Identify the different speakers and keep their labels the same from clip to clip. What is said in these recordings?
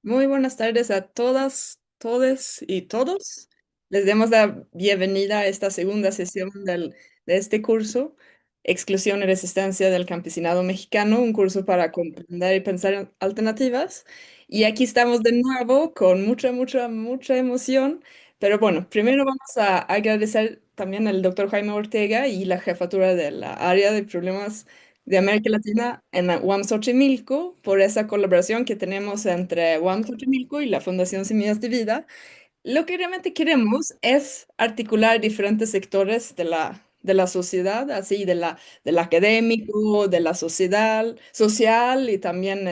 Speaker 1: Muy buenas tardes a todas, todes y todos. Les damos la bienvenida a esta segunda sesión de este curso, Exclusión y Resistencia del Campesinado Mexicano, un curso para comprender y pensar en alternativas. Y aquí estamos de nuevo con mucha emoción. Pero bueno, primero vamos a agradecer también al doctor Jaime Ortega y la jefatura de la área de problemas de América Latina en la UAM Xochimilco por esa colaboración que tenemos entre UAM Xochimilco y la Fundación Semillas de Vida. Lo que realmente queremos es articular diferentes sectores de la sociedad, así del académico, de la social y también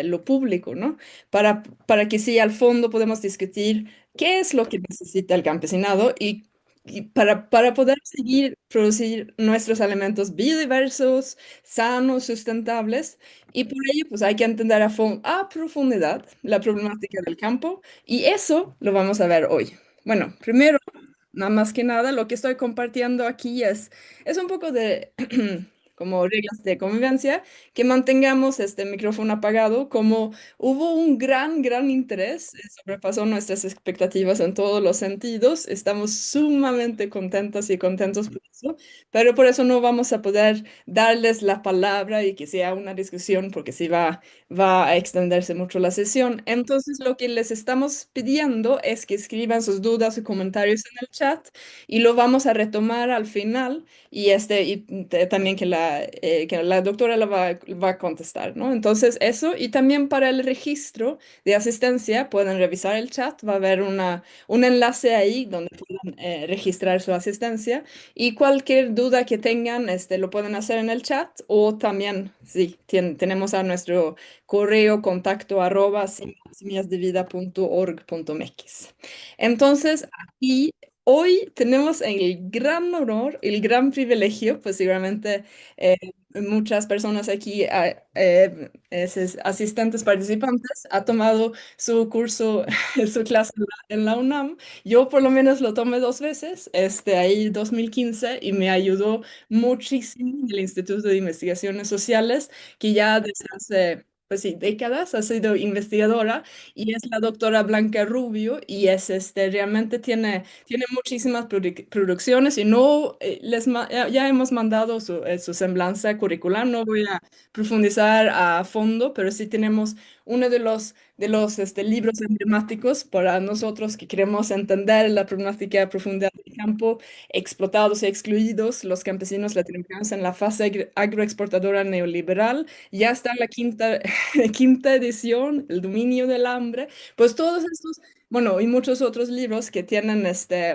Speaker 1: lo público, ¿no? Para que sí, al fondo podemos discutir qué es lo que necesita el campesinado y para poder seguir producir nuestros alimentos biodiversos, sanos, sustentables. Y por ello, pues hay que entender a profundidad la problemática del campo y eso lo vamos a ver hoy. Bueno, primero, nada más que nada, lo que estoy compartiendo aquí es un poco de como reglas de convivencia, que mantengamos este micrófono apagado, como hubo un gran interés, sobrepasó nuestras expectativas en todos los sentidos, estamos sumamente contentas y contentos por eso, pero por eso no vamos a poder darles la palabra y que sea una discusión, porque sí va a extenderse mucho la sesión. Entonces, lo que les estamos pidiendo es que escriban sus dudas y comentarios en el chat y lo vamos a retomar al final y también que la doctora va a contestar, ¿no? Entonces, eso y también para el registro de asistencia pueden revisar el chat, va a haber un enlace ahí donde pueden registrar su asistencia y cualquier duda que tengan, lo pueden hacer en el chat o también, sí, tenemos a nuestro correo contacto arroba semillasdevida.org.mx. Entonces, aquí hoy tenemos el gran honor, el gran privilegio, posiblemente muchas personas aquí, asistentes participantes, ha tomado su curso, su clase en la UNAM. Yo por lo menos lo tomé dos veces, ahí 2015, y me ayudó muchísimo en el Instituto de Investigaciones Sociales, que ya desde hace, pues sí, décadas ha sido investigadora, y es la doctora Blanca Rubio, y realmente tiene muchísimas producciones, y no, ya hemos mandado su semblanza curricular, no voy a profundizar a fondo, pero sí tenemos uno de los libros emblemáticos para nosotros que queremos entender la problemática profunda del campo, explotados y excluidos, los campesinos latinoamericanos en la fase agroexportadora neoliberal. Ya está la quinta edición, El dominio del hambre. Pues todos estos, bueno, y muchos otros libros que tienen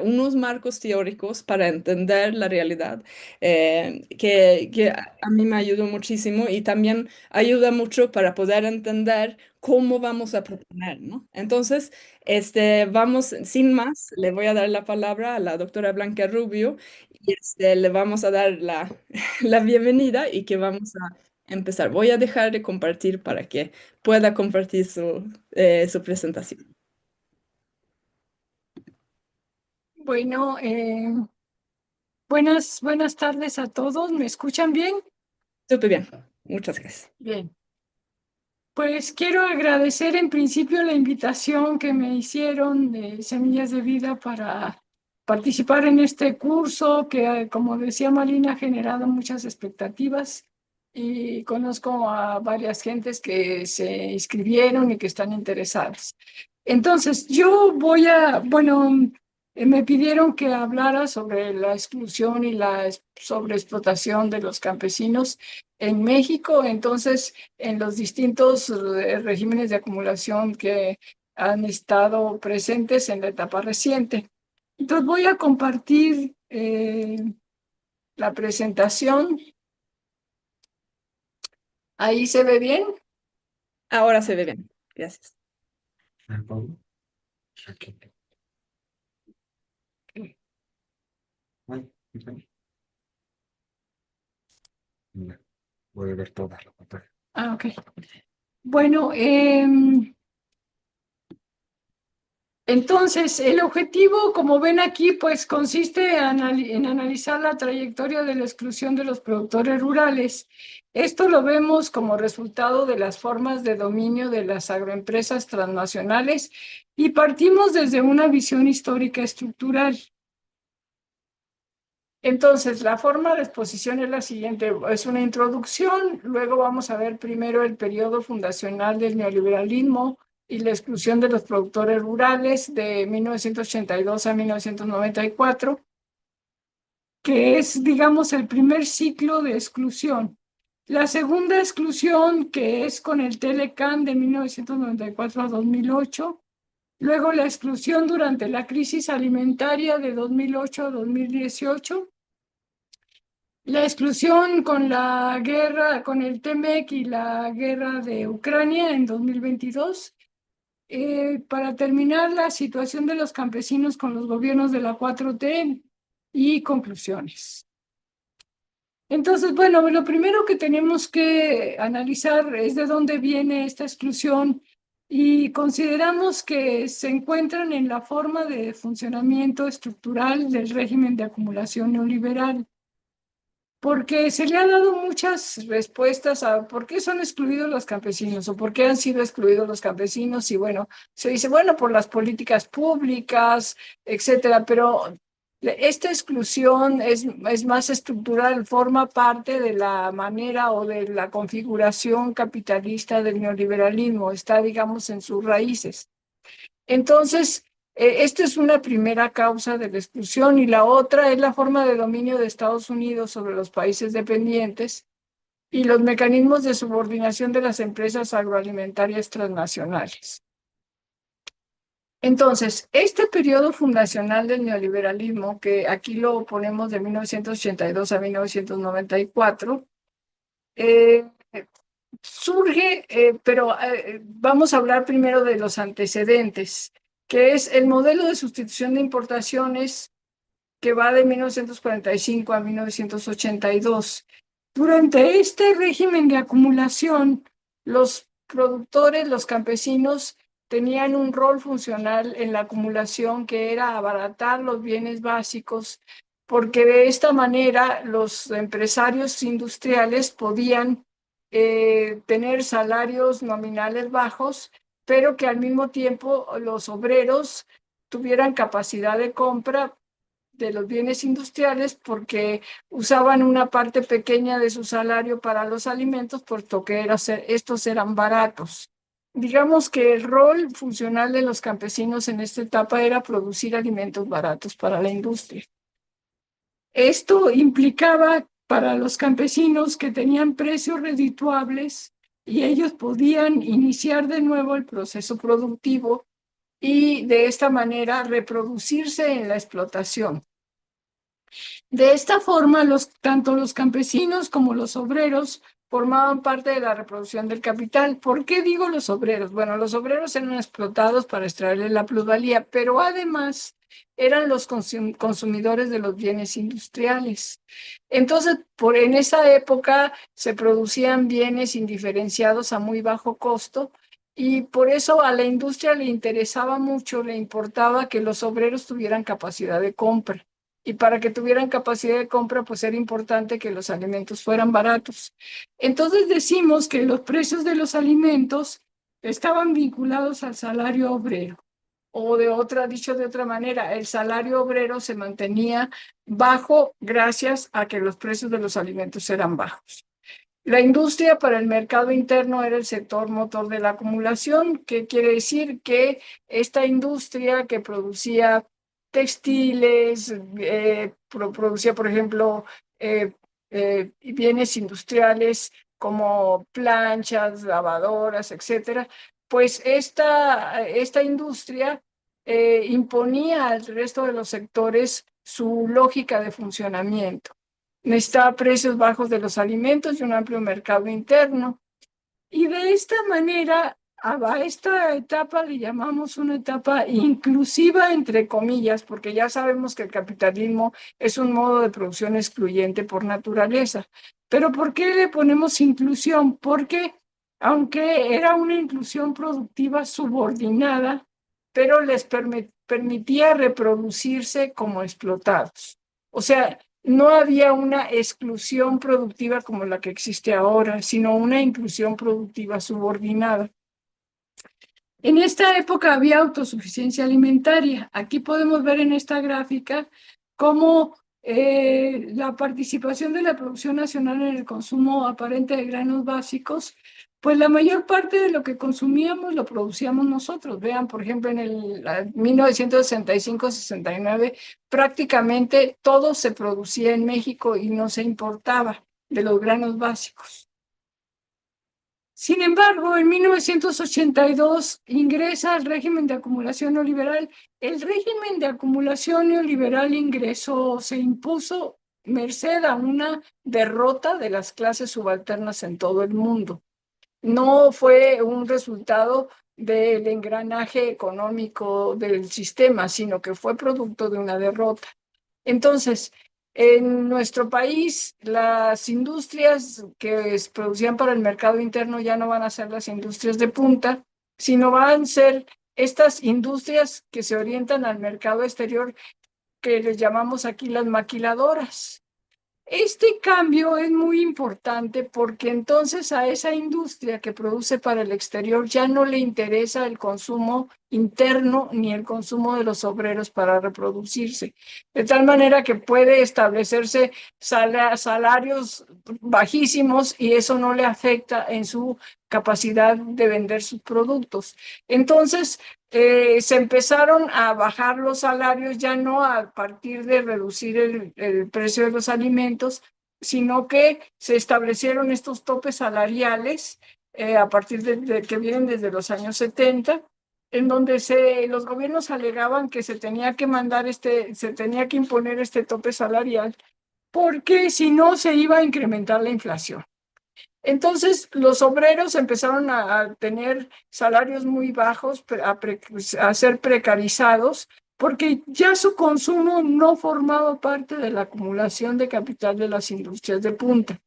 Speaker 1: unos marcos teóricos para entender la realidad, que a mí me ayudó muchísimo y también ayuda mucho para poder entender cómo vamos a proponer, ¿no? Entonces, vamos, sin más, le voy a dar la palabra a la doctora Blanca Rubio y le vamos a dar la bienvenida y que vamos a empezar. Voy a dejar de compartir para que pueda compartir su presentación.
Speaker 2: Bueno, buenas tardes a todos. ¿Me escuchan bien?
Speaker 1: Súper bien, muchas gracias.
Speaker 2: Bien. Pues quiero agradecer en principio la invitación que me hicieron de Semillas de Vida para participar en este curso que, como decía Malina, ha generado muchas expectativas y conozco a varias gentes que se inscribieron y que están interesadas. Entonces, bueno, me pidieron que hablara sobre la exclusión y la sobreexplotación de los campesinos en México, entonces, en los distintos regímenes de acumulación que han estado presentes en la etapa reciente. Entonces, voy a compartir la presentación. ¿Ahí se ve bien?
Speaker 1: Ahora se ve bien, gracias.
Speaker 2: Voy a ver toda la pantalla. Ah, ok. Bueno, Entonces, el objetivo, como ven aquí, pues consiste en analizar la trayectoria de la exclusión de los productores rurales. Esto lo vemos como resultado de las formas de dominio de las agroempresas transnacionales y partimos desde una visión histórica estructural. Entonces, la forma de exposición es la siguiente, es una introducción, luego vamos a ver primero el periodo fundacional del neoliberalismo y la exclusión de los productores rurales de 1982 a 1994, que es, digamos, el primer ciclo de exclusión. La segunda exclusión, que es con el Telecan de 1994 a 2008, luego la exclusión durante la crisis alimentaria de 2008 a 2018, la exclusión con la guerra, con el TEMEC y la guerra de Ucrania en 2022. Para terminar, la situación de los campesinos con los gobiernos de la 4T y conclusiones. Entonces, bueno, lo primero que tenemos que analizar es de dónde viene esta exclusión y consideramos que se encuentran en la forma de funcionamiento estructural del régimen de acumulación neoliberal, porque se le han dado muchas respuestas a por qué son excluidos los campesinos o por qué han sido excluidos los campesinos. Y bueno, se dice, bueno, por las políticas públicas, etcétera, pero esta exclusión es más estructural, forma parte de la manera o de la configuración capitalista del neoliberalismo, está, digamos, en sus raíces. Entonces, esta es una primera causa de la exclusión y la otra es la forma de dominio de Estados Unidos sobre los países dependientes y los mecanismos de subordinación de las empresas agroalimentarias transnacionales. Entonces, este periodo fundacional del neoliberalismo, que aquí lo ponemos de 1982 a 1994, surge, pero vamos a hablar primero de los antecedentes, que es el modelo de sustitución de importaciones que va de 1945 a 1982. Durante este régimen de acumulación, los productores, los campesinos, tenían un rol funcional en la acumulación que era abaratar los bienes básicos, porque de esta manera los empresarios industriales podían tener salarios nominales bajos, pero que al mismo tiempo los obreros tuvieran capacidad de compra de los bienes industriales porque usaban una parte pequeña de su salario para los alimentos, puesto que estos eran baratos. Digamos que el rol funcional de los campesinos en esta etapa era producir alimentos baratos para la industria. Esto implicaba para los campesinos que tenían precios redituables y ellos podían iniciar de nuevo el proceso productivo y de esta manera reproducirse en la explotación. De esta forma, tanto los campesinos como los obreros formaban parte de la reproducción del capital. ¿Por qué digo los obreros? Bueno, los obreros eran explotados para extraerle la plusvalía, pero además eran los consumidores de los bienes industriales. Entonces, en esa época se producían bienes indiferenciados a muy bajo costo y por eso a la industria le interesaba mucho, le importaba que los obreros tuvieran capacidad de compra. Y para que tuvieran capacidad de compra, pues era importante que los alimentos fueran baratos. Entonces decimos que los precios de los alimentos estaban vinculados al salario obrero. O dicho de otra manera, el salario obrero se mantenía bajo gracias a que los precios de los alimentos eran bajos. La industria para el mercado interno era el sector motor de la acumulación, que quiere decir que esta industria que producía textiles, producía, por ejemplo, bienes industriales como planchas, lavadoras, etcétera, pues esta industria imponía al resto de los sectores su lógica de funcionamiento. Necesitaba precios bajos de los alimentos y un amplio mercado interno. Y de esta manera, a esta etapa le llamamos una etapa inclusiva, entre comillas, porque ya sabemos que el capitalismo es un modo de producción excluyente por naturaleza. Pero ¿por qué le ponemos inclusión? Porque aunque era una inclusión productiva subordinada, pero les permitía reproducirse como explotados. O sea, no había una exclusión productiva como la que existe ahora, sino una inclusión productiva subordinada. En esta época había autosuficiencia alimentaria. Aquí podemos ver en esta gráfica cómo la participación de la producción nacional en el consumo aparente de granos básicos, pues la mayor parte de lo que consumíamos lo producíamos nosotros. Vean, por ejemplo, en el 1965-69, prácticamente todo se producía en México y no se importaba de los granos básicos. Sin embargo, en 1982 ingresa al régimen de acumulación neoliberal. El régimen de acumulación neoliberal se impuso merced a una derrota de las clases subalternas en todo el mundo. No fue un resultado del engranaje económico del sistema, sino que fue producto de una derrota. Entonces, en nuestro país, las industrias que producían para el mercado interno ya no van a ser las industrias de punta, sino van a ser estas industrias que se orientan al mercado exterior, que les llamamos aquí las maquiladoras. Este cambio es muy importante porque entonces a esa industria que produce para el exterior ya no le interesa el consumo interno ni el consumo de los obreros para reproducirse, de tal manera que puede establecerse salarios bajísimos y eso no le afecta en su capacidad de vender sus productos. Entonces, se empezaron a bajar los salarios ya no a partir de reducir el precio de los alimentos, sino que se establecieron estos topes salariales a partir de que vienen desde los años 70, en donde los gobiernos alegaban que se tenía que se tenía que imponer este tope salarial, porque si no se iba a incrementar la inflación. Entonces, los obreros empezaron a tener salarios muy bajos, a ser precarizados, porque ya su consumo no formaba parte de la acumulación de capital de las industrias de punta.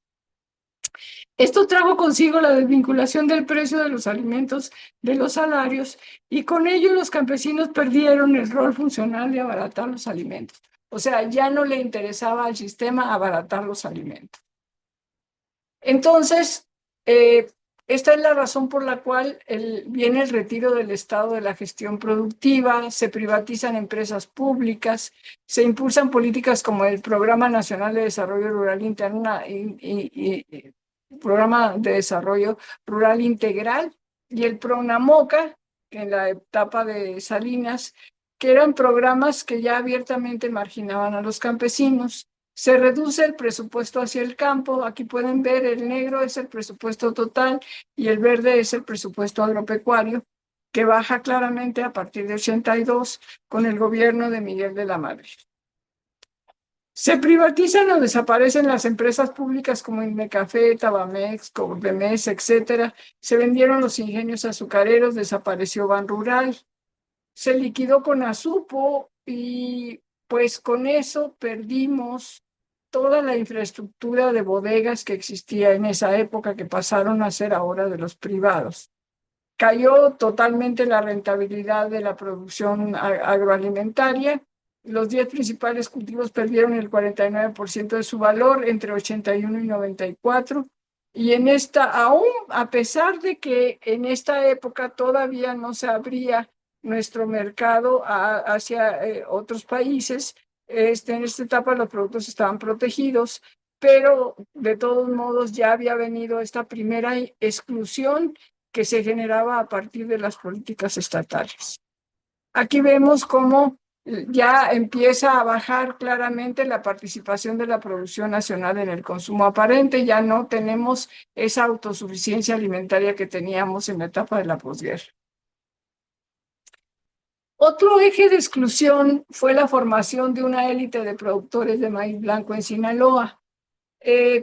Speaker 2: Esto trajo consigo la desvinculación del precio de los alimentos de los salarios y con ello los campesinos perdieron el rol funcional de abaratar los alimentos. O sea, ya no le interesaba al sistema abaratar los alimentos. Entonces, esta es la razón por la cual viene el retiro del Estado de la gestión productiva, se privatizan empresas públicas, se impulsan políticas como el Programa Nacional de Desarrollo Rural y Programa de Desarrollo Rural Integral y el PRONAMOCA, en la etapa de Salinas, que eran programas que ya abiertamente marginaban a los campesinos. Se reduce el presupuesto hacia el campo. Aquí pueden ver, el negro es el presupuesto total y el verde es el presupuesto agropecuario, que baja claramente a partir de 82 con el gobierno de Miguel de la Madrid. Se privatizan o desaparecen las empresas públicas como Inmecafé, Tabamex, Codemex, etcétera. Se vendieron los ingenios azucareros, desapareció Ban Rural. Se liquidó Conasupo y pues con eso perdimos toda la infraestructura de bodegas que existía en esa época, que pasaron a ser ahora de los privados. Cayó totalmente la rentabilidad de la producción agroalimentaria. Los 10 principales cultivos perdieron el 49% de su valor entre 81 y 94. Y en aún a pesar de que en esta época todavía no se abría nuestro mercado hacia otros países, en esta etapa los productos estaban protegidos, pero de todos modos ya había venido esta primera exclusión que se generaba a partir de las políticas estatales. Aquí vemos cómo ya empieza a bajar claramente la participación de la producción nacional en el consumo aparente, ya no tenemos esa autosuficiencia alimentaria que teníamos en la etapa de la posguerra. Otro eje de exclusión fue la formación de una élite de productores de maíz blanco en Sinaloa.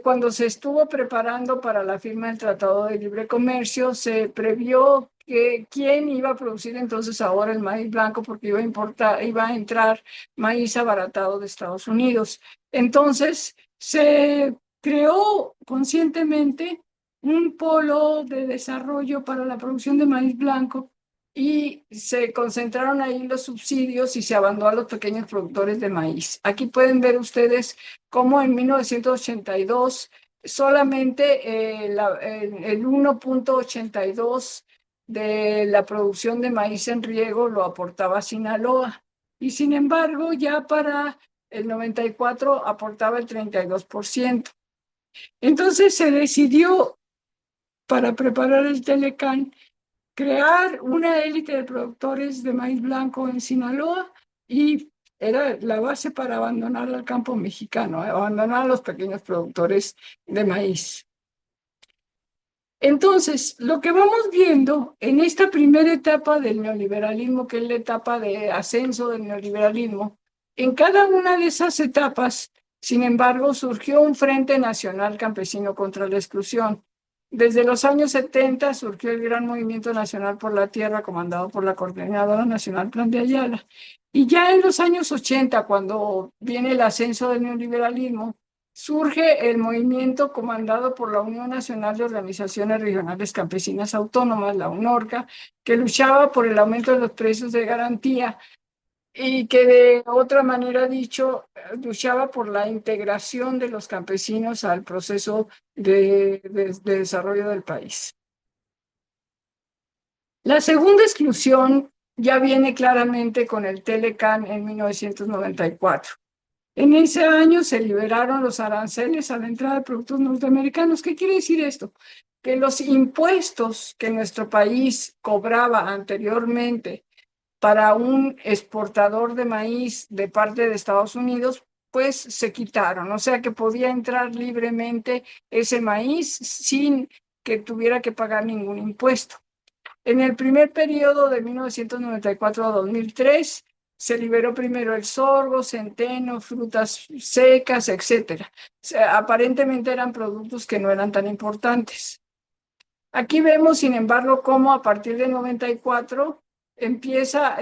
Speaker 2: Cuando se estuvo preparando para la firma del Tratado de Libre Comercio, se previó que quién iba a producir entonces ahora el maíz blanco, porque iba a entrar maíz abaratado de Estados Unidos. Entonces, se creó conscientemente un polo de desarrollo para la producción de maíz blanco y se concentraron ahí los subsidios y se abandonó a los pequeños productores de maíz. Aquí pueden ver ustedes cómo en 1982 solamente el 1,82 de la producción de maíz en riego lo aportaba Sinaloa. Y sin embargo, ya para el 94 aportaba el 32%. Entonces se decidió, para preparar el Telecán, crear una élite de productores de maíz blanco en Sinaloa, y era la base para abandonar al campo mexicano, abandonar a los pequeños productores de maíz. Entonces, lo que vamos viendo en esta primera etapa del neoliberalismo, que es la etapa de ascenso del neoliberalismo, en cada una de esas etapas, sin embargo, surgió un Frente Nacional Campesino contra la Exclusión. Desde los años 70 surgió el Gran Movimiento Nacional por la Tierra, comandado por la Coordinadora Nacional Plan de Ayala. Y ya en los años 80, cuando viene el ascenso del neoliberalismo, surge el movimiento comandado por la Unión Nacional de Organizaciones Regionales Campesinas Autónomas, la UNORCA, que luchaba por el aumento de los precios de garantía y que de otra manera dicho, luchaba por la integración de los campesinos al proceso de desarrollo del país. La segunda exclusión ya viene claramente con el Telecán en 1994. En ese año se liberaron los aranceles a la entrada de productos norteamericanos. ¿Qué quiere decir esto? Que los impuestos que nuestro país cobraba anteriormente para un exportador de maíz de parte de Estados Unidos, pues se quitaron. O sea que podía entrar libremente ese maíz sin que tuviera que pagar ningún impuesto. En el primer periodo de 1994 a 2003, se liberó primero el sorgo, centeno, frutas secas, etc. O sea, aparentemente eran productos que no eran tan importantes. Aquí vemos, sin embargo, cómo a partir de 94 empieza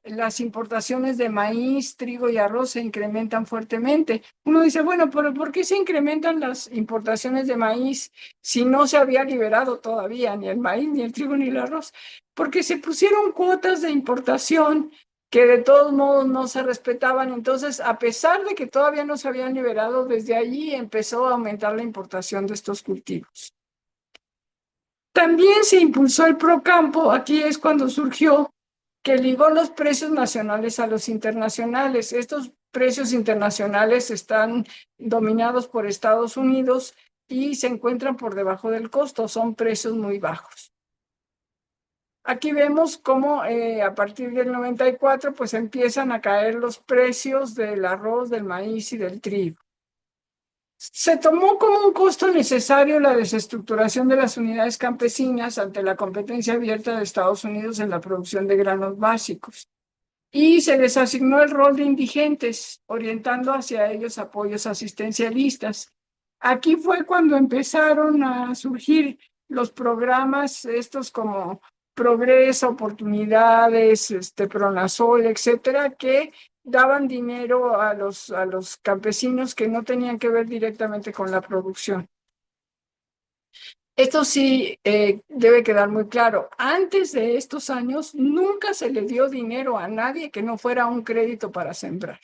Speaker 2: las importaciones de maíz, trigo y arroz se incrementan fuertemente. Uno dice, bueno, pero ¿por qué se incrementan las importaciones de maíz si no se había liberado todavía ni el maíz, ni el trigo, ni el arroz? Porque se pusieron cuotas de importación que de todos modos no se respetaban. Entonces, a pesar de que todavía no se habían liberado, desde allí empezó a aumentar la importación de estos cultivos. También se impulsó el Procampo. Aquí es cuando surgió, que ligó los precios nacionales a los internacionales. Estos precios internacionales están dominados por Estados Unidos y se encuentran por debajo del costo, son precios muy bajos. Aquí vemos cómo a partir del 94 pues empiezan a caer los precios del arroz, del maíz y del trigo. Se tomó como un costo necesario la desestructuración de las unidades campesinas ante la competencia abierta de Estados Unidos en la producción de granos básicos, y se les asignó el rol de indigentes, orientando hacia ellos apoyos asistencialistas. Aquí fue cuando empezaron a surgir los programas estos como Progreso, Oportunidades, Pronasol, etcétera, que daban dinero a los campesinos que no tenían que ver directamente con la producción. Esto sí debe quedar muy claro. Antes de estos años, nunca se le dio dinero a nadie que no fuera un crédito para sembrar.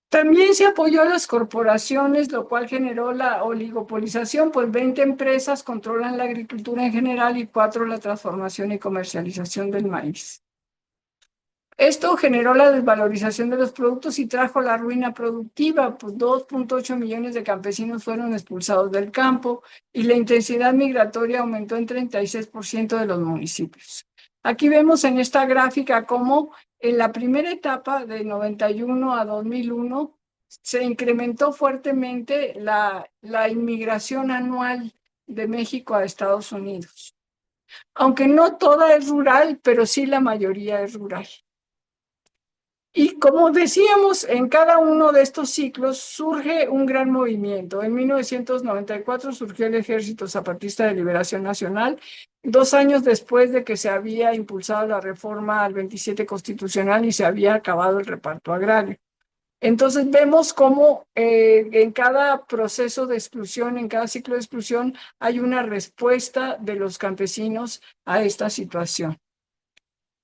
Speaker 2: También se apoyó a las corporaciones, lo cual generó la oligopolización, pues 20 empresas controlan la agricultura en general y 4 la transformación y comercialización del maíz. Esto generó la desvalorización de los productos y trajo la ruina productiva, pues 2,8 millones de campesinos fueron expulsados del campo y la intensidad migratoria aumentó en 36% de los municipios. Aquí vemos en esta gráfica cómo en la primera etapa de 91 a 2001 se incrementó fuertemente la inmigración anual de México a Estados Unidos. Aunque no toda es rural, pero sí la mayoría es rural. Y como decíamos, en cada uno de estos ciclos surge un gran movimiento. En 1994 surgió el Ejército Zapatista de Liberación Nacional, 2 años después de que se había impulsado la reforma al 27 constitucional y se había acabado el reparto agrario. Entonces vemos cómo en cada proceso de exclusión, en cada ciclo de exclusión, hay una respuesta de los campesinos a esta situación.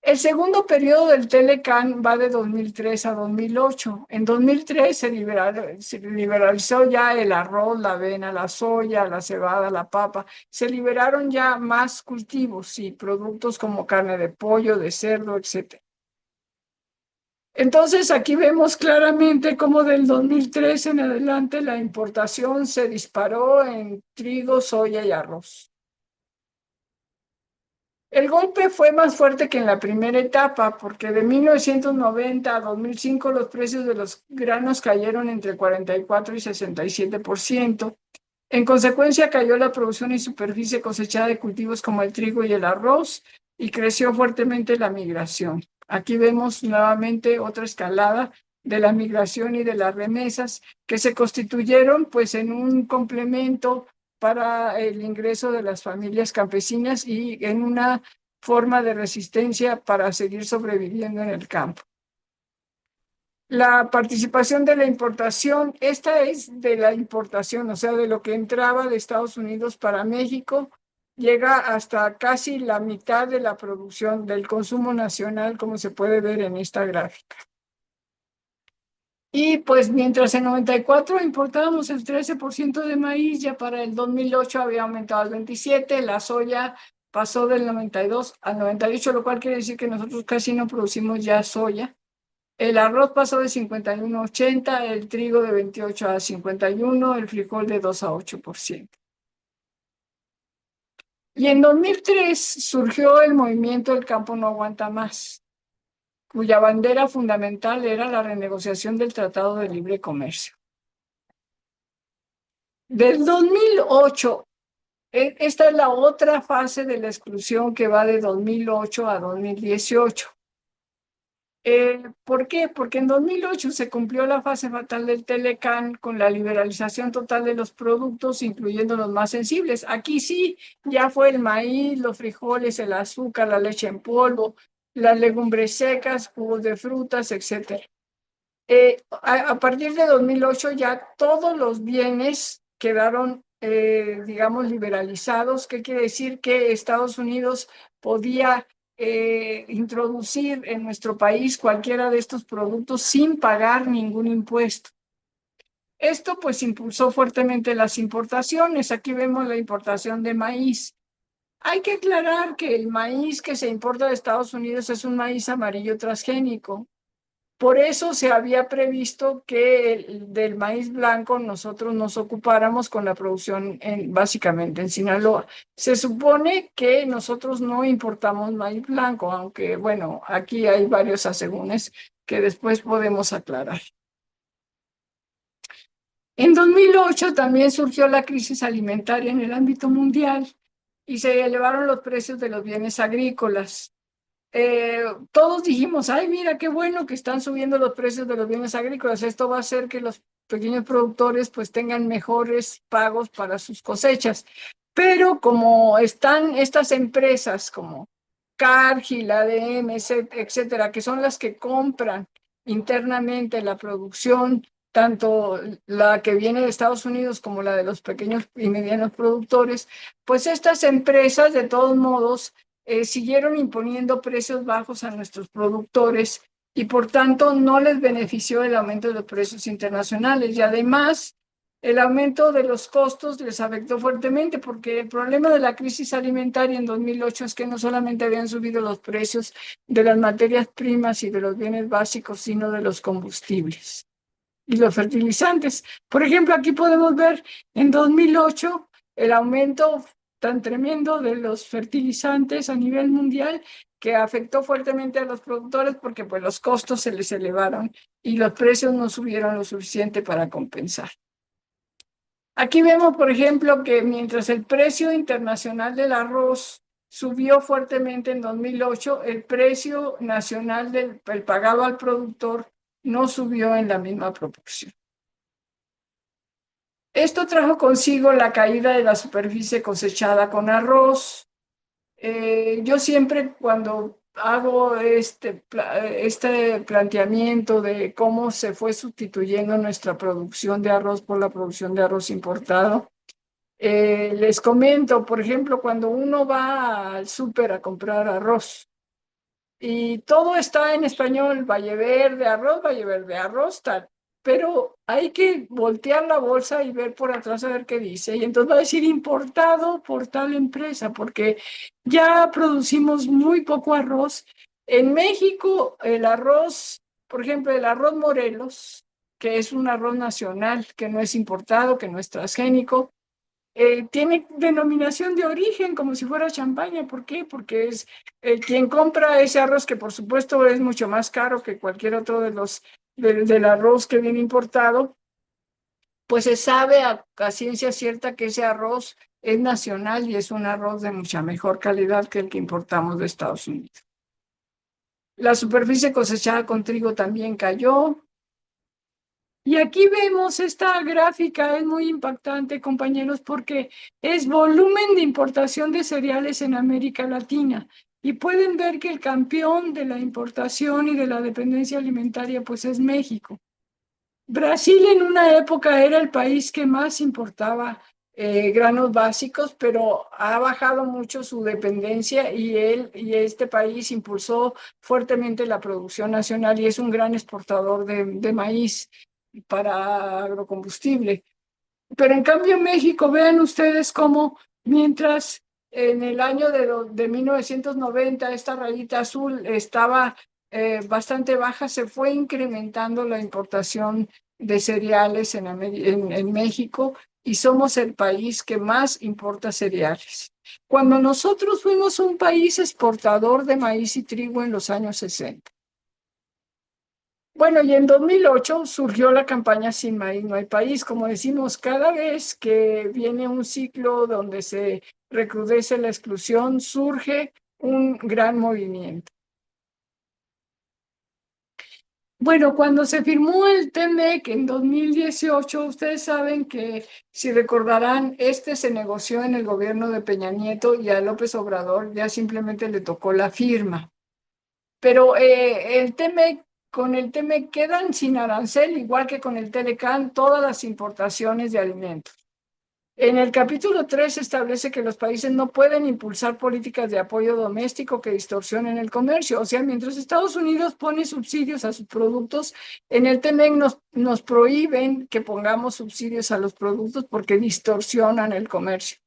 Speaker 2: El segundo periodo del Telecán va de 2003 a 2008. En 2003 se liberalizó ya el arroz, la avena, la soya, la cebada, la papa. Se liberaron ya más cultivos y productos como carne de pollo, de cerdo, etc. Entonces aquí vemos claramente cómo del 2003 en adelante la importación se disparó en trigo, soya y arroz. El golpe fue más fuerte que en la primera etapa, porque de 1990 a 2005 los precios de los granos cayeron entre 44 y 67%. En consecuencia, cayó la producción y superficie cosechada de cultivos como el trigo y el arroz y creció fuertemente la migración. Aquí vemos nuevamente otra escalada de la migración y de las remesas que se constituyeron pues en un complemento para el ingreso de las familias campesinas y en una forma de resistencia para seguir sobreviviendo en el campo. La participación de la importación, esta es de la importación, o sea, de lo que entraba de Estados Unidos para México, llega hasta casi la mitad de la producción del consumo nacional, como se puede ver en esta gráfica. Y pues mientras en 94 importábamos el 13% de maíz, ya para el 2008 había aumentado al 27%, la soya pasó del 92 al 98, lo cual quiere decir que nosotros casi no producimos ya soya. El arroz pasó de 51 a 80, el trigo de 28 a 51, el frijol de 2 a 8%. Y en 2003 surgió el movimiento El campo no aguanta más, cuya bandera fundamental era la renegociación del Tratado de Libre Comercio. Del 2008, esta es la otra fase de la exclusión que va de 2008 a 2018. ¿Por qué? Porque en 2008 se cumplió la fase fatal del Telecán con la liberalización total de los productos, incluyendo los más sensibles. Aquí sí, ya fue el maíz, los frijoles, el azúcar, la leche en polvo, las legumbres secas, jugos de frutas, etc. A partir de 2008 ya todos los bienes quedaron, digamos, liberalizados. ¿Qué quiere decir? Que Estados Unidos podía introducir en nuestro país cualquiera de estos productos sin pagar ningún impuesto. Esto pues impulsó fuertemente las importaciones. Aquí vemos la importación de maíz. Hay que aclarar que el maíz que se importa de Estados Unidos es un maíz amarillo transgénico. Por eso se había previsto que del maíz blanco nosotros nos ocupáramos con la producción básicamente en Sinaloa. Se supone que nosotros no importamos maíz blanco, aunque bueno, aquí hay varios asegúnes que después podemos aclarar. En 2008 también surgió la crisis alimentaria en el ámbito mundial y se elevaron los precios de los bienes agrícolas. Todos dijimos, ay, mira, qué bueno que están subiendo los precios de los bienes agrícolas. Esto va a hacer que los pequeños productores pues tengan mejores pagos para sus cosechas. Pero como están estas empresas como Cargill, ADM, etcétera, que son las que compran internamente la producción, tanto la que viene de Estados Unidos como la de los pequeños y medianos productores, pues estas empresas de todos modos siguieron imponiendo precios bajos a nuestros productores y por tanto no les benefició el aumento de los precios internacionales y además el aumento de los costos les afectó fuertemente porque el problema de la crisis alimentaria en 2008 es que no solamente habían subido los precios de las materias primas y de los bienes básicos, sino de los combustibles y los fertilizantes. Por ejemplo, aquí podemos ver en 2008 el aumento tan tremendo de los fertilizantes a nivel mundial que afectó fuertemente a los productores porque pues, los costos se les elevaron y los precios no subieron lo suficiente para compensar. Aquí vemos, por ejemplo, que mientras el precio internacional del arroz subió fuertemente en 2008, el precio nacional del pagado al productor no subió en la misma proporción. Esto trajo consigo la caída de la superficie cosechada con arroz. Yo siempre cuando hago este planteamiento de cómo se fue sustituyendo nuestra producción de arroz por la producción de arroz importado. Les comento, por ejemplo, cuando uno va al súper a comprar arroz y todo está en español, Valle Verde, arroz, tal, pero hay que voltear la bolsa y ver por atrás a ver qué dice. Y entonces va a decir importado por tal empresa, porque ya producimos muy poco arroz. En México, el arroz, por ejemplo, el arroz Morelos, que es un arroz nacional, que no es importado, que no es transgénico, tiene denominación de origen como si fuera champaña. ¿Por qué? Porque es quien compra ese arroz, que por supuesto es mucho más caro que cualquier otro de los del arroz que viene importado, pues se sabe a ciencia cierta que ese arroz es nacional y es un arroz de mucha mejor calidad que el que importamos de Estados Unidos. La superficie cosechada con trigo también cayó. Y aquí vemos esta gráfica, es muy impactante, compañeros, porque es volumen de importación de cereales en América Latina. Y pueden ver que el campeón de la importación y de la dependencia alimentaria, pues es México. Brasil en una época era el país que más importaba granos básicos, pero ha bajado mucho su dependencia y este país impulsó fuertemente la producción nacional y es un gran exportador de maíz para agrocombustible. Pero en cambio México, vean ustedes cómo mientras en el año de 1990 esta rayita azul estaba bastante baja, se fue incrementando la importación de cereales en México y somos el país que más importa cereales. Cuando nosotros fuimos un país exportador de maíz y trigo en los años 60. Bueno, y en 2008 surgió la campaña Sin Maíz No Hay País. Como decimos, cada vez que viene un ciclo donde se recrudece la exclusión, surge un gran movimiento. Bueno, cuando se firmó el TEMEC en 2018, ustedes saben que, si recordarán, este se negoció en el gobierno de Peña Nieto y a López Obrador ya simplemente le tocó la firma. Pero con el TEMEC quedan sin arancel, igual que con el Telecán, todas las importaciones de alimentos. En el capítulo 3 establece que los países no pueden impulsar políticas de apoyo doméstico que distorsionen el comercio. O sea, mientras Estados Unidos pone subsidios a sus productos, en el TEMEC nos prohíben que pongamos subsidios a los productos porque distorsionan el comercio.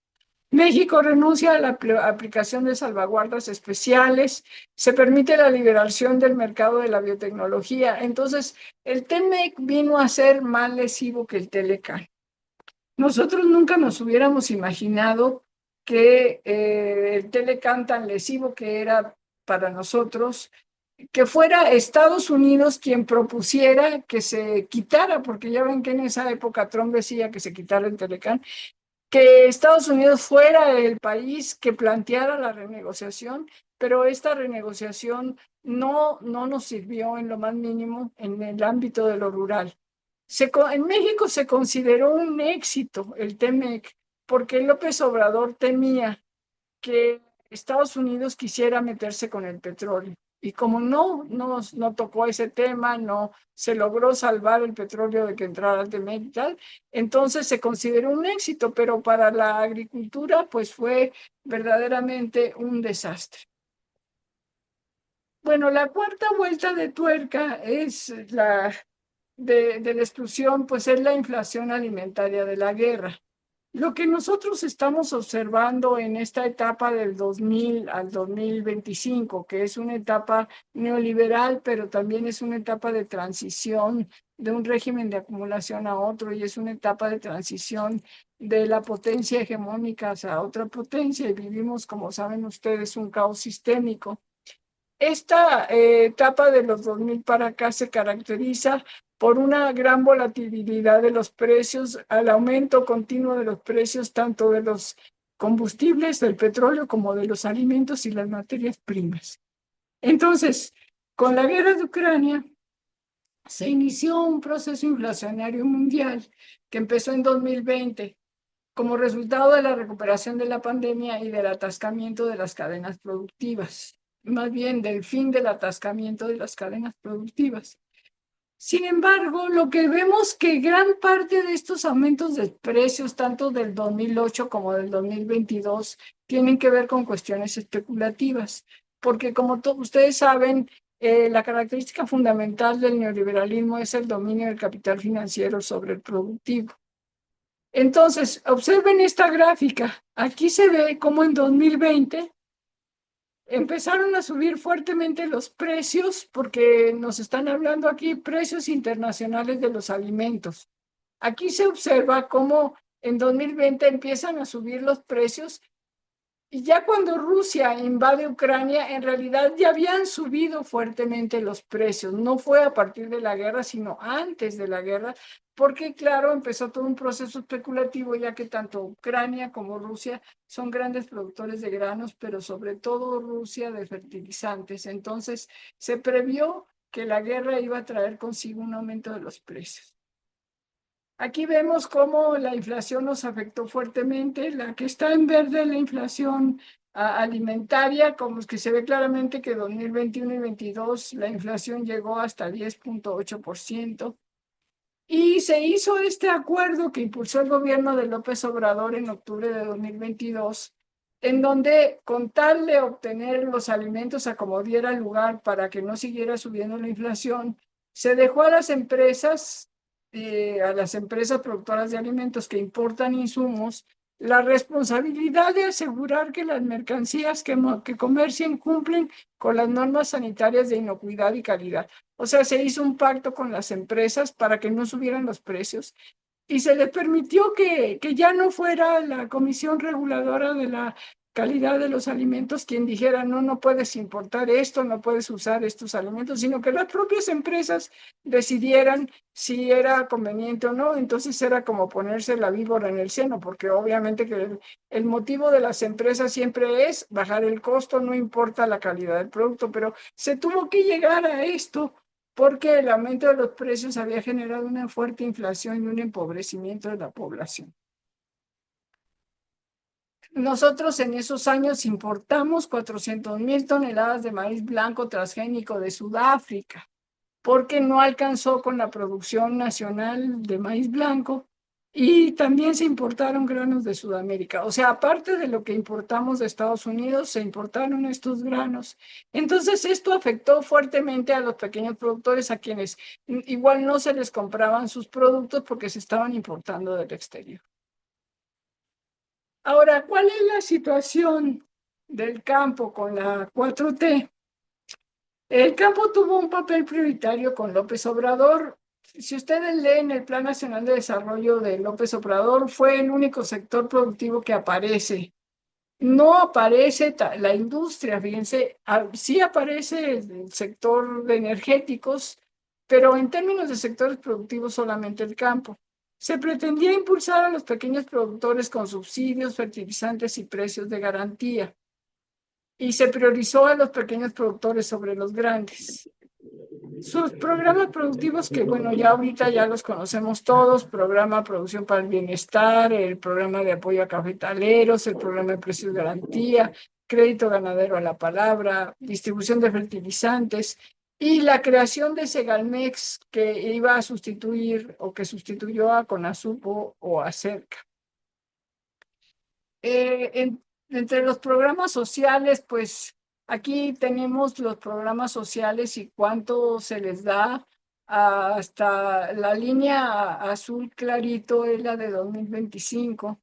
Speaker 2: México renuncia a la aplicación de salvaguardas especiales, se permite la liberación del mercado de la biotecnología. Entonces, el TEMEC vino a ser más lesivo que el Telecán. Nosotros nunca nos hubiéramos imaginado que el Telecán tan lesivo que era para nosotros, que fuera Estados Unidos quien propusiera que se quitara, porque ya ven que en esa época Trump decía que se quitara el Telecán, que Estados Unidos fuera el país que planteara la renegociación, pero esta renegociación no nos sirvió en lo más mínimo en el ámbito de lo rural. En México se consideró un éxito el TEMEC porque López Obrador temía que Estados Unidos quisiera meterse con el petróleo. Y como no tocó ese tema, no se logró salvar el petróleo de que entrara al TEMEC y tal, entonces se consideró un éxito, pero para la agricultura pues fue verdaderamente un desastre. Bueno, la cuarta vuelta de tuerca es de la exclusión, pues es la inflación alimentaria de la guerra. Lo que nosotros estamos observando en esta etapa del 2000 al 2025, que es una etapa neoliberal, pero también es una etapa de transición de un régimen de acumulación a otro y es una etapa de transición de la potencia hegemónica hacia otra potencia y vivimos, como saben ustedes, un caos sistémico. Esta etapa de los 2000 para acá se caracteriza por una gran volatilidad de los precios, al aumento continuo de los precios tanto de los combustibles, del petróleo, como de los alimentos y las materias primas. Entonces, con la guerra de Ucrania, se inició un proceso inflacionario mundial que empezó en 2020 como resultado de la recuperación de la pandemia y del atascamiento de las cadenas productivas. más bien del fin del atascamiento de las cadenas productivas. Sin embargo, lo que vemos que gran parte de estos aumentos de precios, tanto del 2008 como del 2022, tienen que ver con cuestiones especulativas, porque como ustedes saben, la característica fundamental del neoliberalismo es el dominio del capital financiero sobre el productivo. Entonces, observen esta gráfica. Aquí se ve cómo en 2020 empezaron a subir fuertemente los precios, porque nos están hablando aquí precios internacionales de los alimentos. Aquí se observa cómo en 2020 empiezan a subir los precios y ya cuando Rusia invade Ucrania, en realidad ya habían subido fuertemente los precios. No fue a partir de la guerra, sino antes de la guerra, porque claro, empezó todo un proceso especulativo, ya que tanto Ucrania como Rusia son grandes productores de granos, pero sobre todo Rusia de fertilizantes. Entonces, se previó que la guerra iba a traer consigo un aumento de los precios. Aquí vemos cómo la inflación nos afectó fuertemente. La que está en verde es la inflación alimentaria, como es que se ve claramente que 2021 y 2022 la inflación llegó hasta 10.8%. Y se hizo este acuerdo que impulsó el gobierno de López Obrador en octubre de 2022, en donde con tal de obtener los alimentos a como diera lugar para que no siguiera subiendo la inflación, se dejó a las empresas productoras de alimentos que importan insumos, la responsabilidad de asegurar que las mercancías que comercien cumplen con las normas sanitarias de inocuidad y calidad. O sea, se hizo un pacto con las empresas para que no subieran los precios y se les permitió que ya no fuera la Comisión Reguladora de la Calidad de los Alimentos quien dijera, no, no puedes importar esto, no puedes usar estos alimentos, sino que las propias empresas decidieran si era conveniente o no. Entonces era como ponerse la víbora en el seno, porque obviamente que el motivo de las empresas siempre es bajar el costo, no importa la calidad del producto, pero se tuvo que llegar a esto porque el aumento de los precios había generado una fuerte inflación y un empobrecimiento de la población. Nosotros en esos años importamos 400,000 toneladas de maíz blanco transgénico de Sudáfrica, porque no alcanzó con la producción nacional de maíz blanco y también se importaron granos de Sudamérica. O sea, aparte de lo que importamos de Estados Unidos, se importaron estos granos. Entonces, esto afectó fuertemente a los pequeños productores, a quienes igual no se les compraban sus productos porque se estaban importando del exterior. Ahora, ¿cuál es la situación del campo con la 4T? El campo tuvo un papel prioritario con López Obrador. Si ustedes leen el Plan Nacional de Desarrollo de López Obrador, fue el único sector productivo que aparece. No aparece la industria, fíjense, sí aparece el sector de energéticos, pero en términos de sectores productivos solamente el campo. Se pretendía impulsar a los pequeños productores con subsidios, fertilizantes y precios de garantía, y se priorizó a los pequeños productores sobre los grandes. Sus programas productivos, que bueno, ya ahorita ya los conocemos todos: programa Producción para el Bienestar, el programa de apoyo a cafetaleros, el programa de precios de garantía, crédito ganadero a la palabra, distribución de fertilizantes y la creación de Segalmex, que iba a sustituir o que sustituyó a Conasupo o a Cerca. Entre los programas sociales, pues aquí tenemos los programas sociales y cuánto se les da. Hasta la línea azul clarito es la de 2025.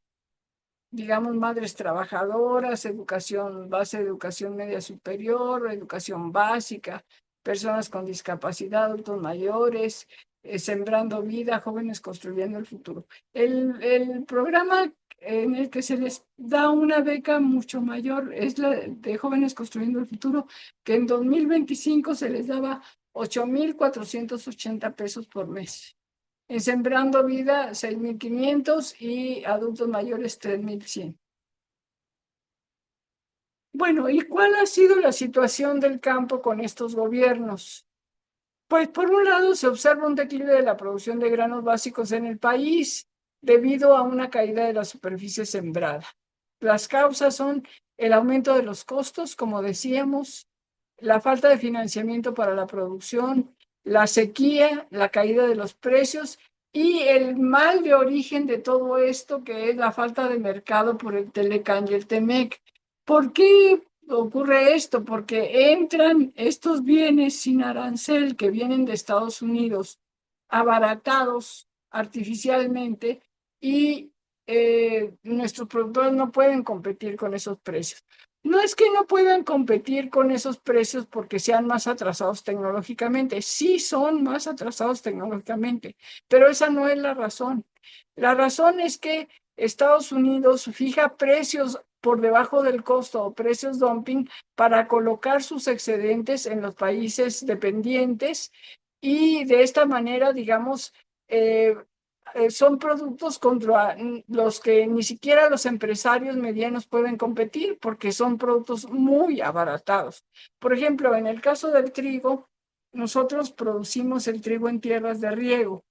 Speaker 2: Digamos, madres trabajadoras, educación base, educación media superior, educación básica, personas con discapacidad, adultos mayores, sembrando vida, jóvenes construyendo el futuro. El programa en el que se les da una beca mucho mayor es la de jóvenes construyendo el futuro, que en 2025 se les daba 8,480 pesos por mes. En Sembrando Vida, 6,500 y adultos mayores, 3,100. Bueno, ¿y cuál ha sido la situación del campo con estos gobiernos? Pues por un lado se observa un declive de la producción de granos básicos en el país debido a una caída de la superficie sembrada. Las causas son el aumento de los costos, como decíamos, la falta de financiamiento para la producción, la sequía, la caída de los precios y el mal de origen de todo esto, que es la falta de mercado por el Telecán y el Temec. ¿Por qué ocurre esto? Porque entran estos bienes sin arancel que vienen de Estados Unidos, abaratados artificialmente, y nuestros productores no pueden competir con esos precios. No es que no puedan competir con esos precios porque sean más atrasados tecnológicamente, sí son más atrasados tecnológicamente, pero esa no es la razón. La razón es que Estados Unidos fija precios por debajo del costo o precios dumping para colocar sus excedentes en los países dependientes y de esta manera, digamos, eh, son productos contra los que ni siquiera los empresarios medianos pueden competir porque son productos muy abaratados. Por ejemplo, en el caso del trigo, nosotros producimos el trigo en tierras de riego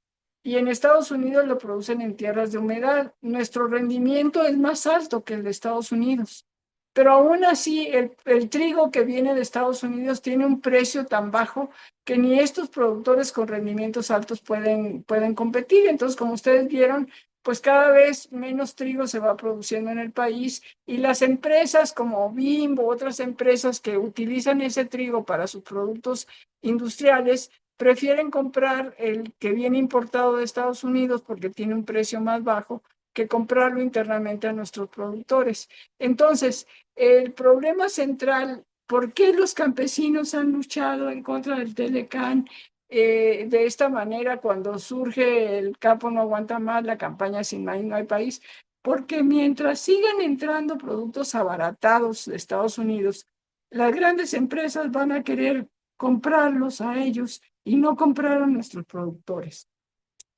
Speaker 2: y en Estados Unidos lo producen en tierras de humedad. Nuestro rendimiento es más alto que el de Estados Unidos. Pero aún así, el trigo que viene de Estados Unidos tiene un precio tan bajo que ni estos productores con rendimientos altos pueden competir. Entonces, como ustedes vieron, pues cada vez menos trigo se va produciendo en el país y las empresas como Bimbo, otras empresas que utilizan ese trigo para sus productos industriales, prefieren comprar el que viene importado de Estados Unidos porque tiene un precio más bajo que comprarlo internamente a nuestros productores. Entonces, el problema central, ¿por qué los campesinos han luchado en contra del Telecán de esta manera cuando surge el campo no aguanta más, la campaña sin maíz no hay país? Porque mientras sigan entrando productos abaratados de Estados Unidos, las grandes empresas van a querer comprarlos a ellos y no comprar a nuestros productores.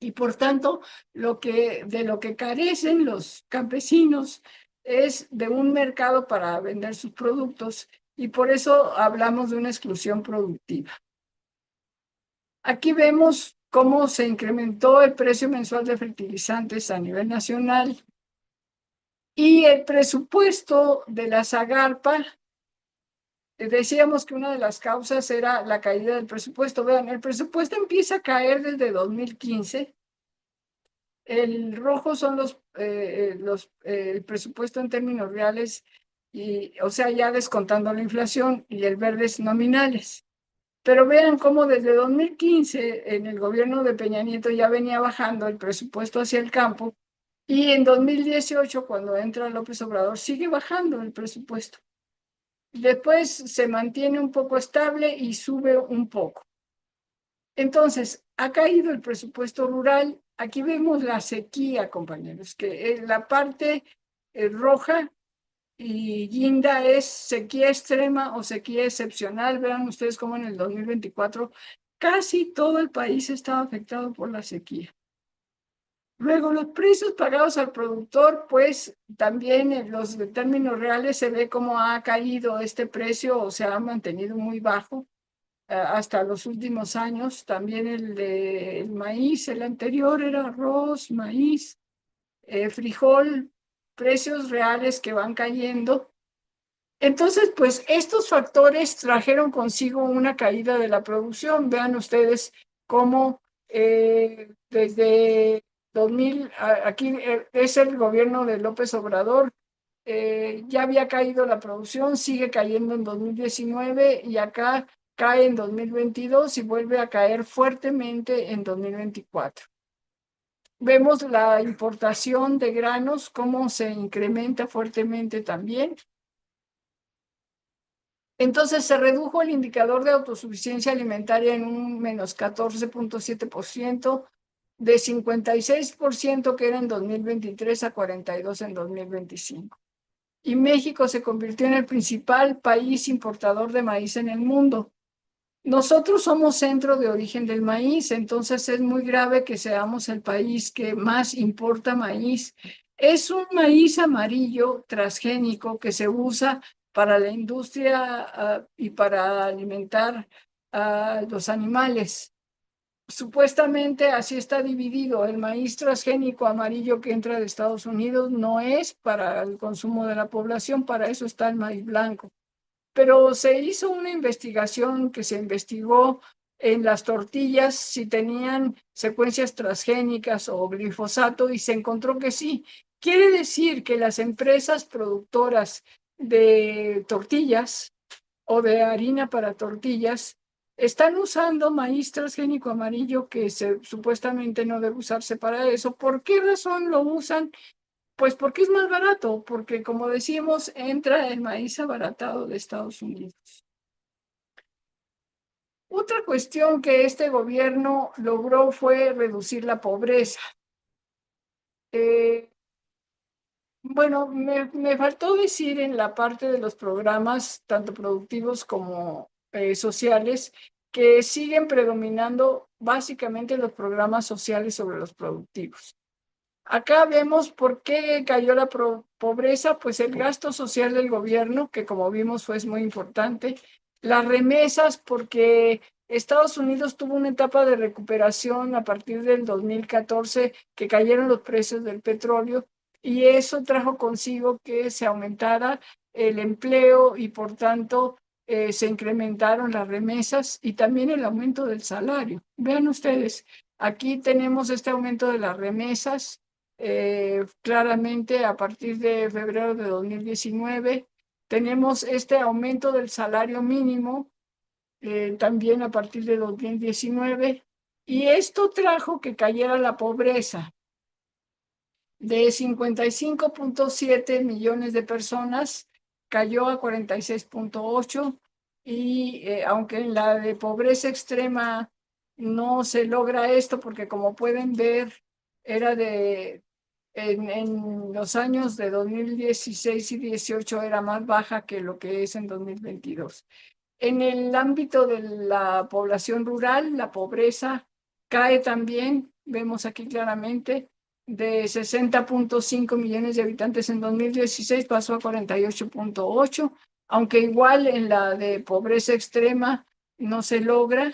Speaker 2: Y por tanto, de lo que carecen los campesinos es de un mercado para vender sus productos y por eso hablamos de una exclusión productiva. Aquí vemos cómo se incrementó el precio mensual de fertilizantes a nivel nacional y el presupuesto de la Zagarpa. Decíamos que una de las causas era la caída del presupuesto. Vean, el presupuesto empieza a caer desde 2015. El rojo son el presupuesto en términos reales, y, o sea, ya descontando la inflación, y el verde es nominales. Pero vean cómo desde 2015 en el gobierno de Peña Nieto ya venía bajando el presupuesto hacia el campo y en 2018 cuando entra López Obrador sigue bajando el presupuesto. Después se mantiene un poco estable y sube un poco. Entonces, ha caído el presupuesto rural. Aquí vemos la sequía, compañeros, que es la parte roja y guinda es sequía extrema o sequía excepcional. Vean ustedes cómo en el 2024 casi todo el país estaba afectado por la sequía. Luego, los precios pagados al productor, pues también en los términos reales se ve cómo ha caído este precio o se ha mantenido muy bajo hasta los últimos años. También el maíz, el anterior era arroz, maíz, frijol, precios reales que van cayendo. Entonces, pues estos factores trajeron consigo una caída de la producción. Vean ustedes cómo desde 2000, aquí es el gobierno de López Obrador, ya había caído la producción, sigue cayendo en 2019 y acá cae en 2022 y vuelve a caer fuertemente en 2024. Vemos la importación de granos, cómo se incrementa fuertemente también. Entonces se redujo el indicador de autosuficiencia alimentaria en un menos 14.7%, de 56% que era en 2023 a 42% en 2025. Y México se convirtió en el principal país importador de maíz en el mundo. Nosotros somos centro de origen del maíz, entonces es muy grave que seamos el país que más importa maíz. Es un maíz amarillo transgénico que se usa para la industria y para alimentar a los animales. Supuestamente así está dividido. El maíz transgénico amarillo que entra de Estados Unidos no es para el consumo de la población, para eso está el maíz blanco. pero se hizo una investigación que se investigó en las tortillas si tenían secuencias transgénicas o glifosato y se encontró que sí. Quiere decir que las empresas productoras de tortillas o de harina para tortillas están usando maíz transgénico amarillo que supuestamente no debe usarse para eso. ¿Por qué razón lo usan? Pues porque es más barato, porque como decimos, entra el maíz abaratado de Estados Unidos. Otra cuestión que este gobierno logró fue reducir la pobreza. Eh, bueno, me faltó decir en la parte de los programas, tanto productivos como sociales, que siguen predominando básicamente los programas sociales sobre los productivos. Acá vemos por qué cayó la pobreza, pues el gasto social del gobierno, que como vimos fue muy importante, las remesas, porque Estados Unidos tuvo una etapa de recuperación a partir del 2014, que cayeron los precios del petróleo, y eso trajo consigo que se aumentara el empleo y por tanto se incrementaron las remesas y también el aumento del salario. Vean ustedes, aquí tenemos este aumento de las remesas claramente a partir de febrero de 2019. Tenemos este aumento del salario mínimo también a partir de 2019 y esto trajo que cayera la pobreza de 55.7 millones de personas, cayó a 46.8 y aunque en la de pobreza extrema no se logra esto porque como pueden ver era en los años de 2016 y 18 era más baja que lo que es en 2022. En el ámbito de la población rural, la pobreza cae también, vemos aquí claramente, de 60.5 millones de habitantes en 2016 pasó a 48.8, aunque igual en la de pobreza extrema no se logra.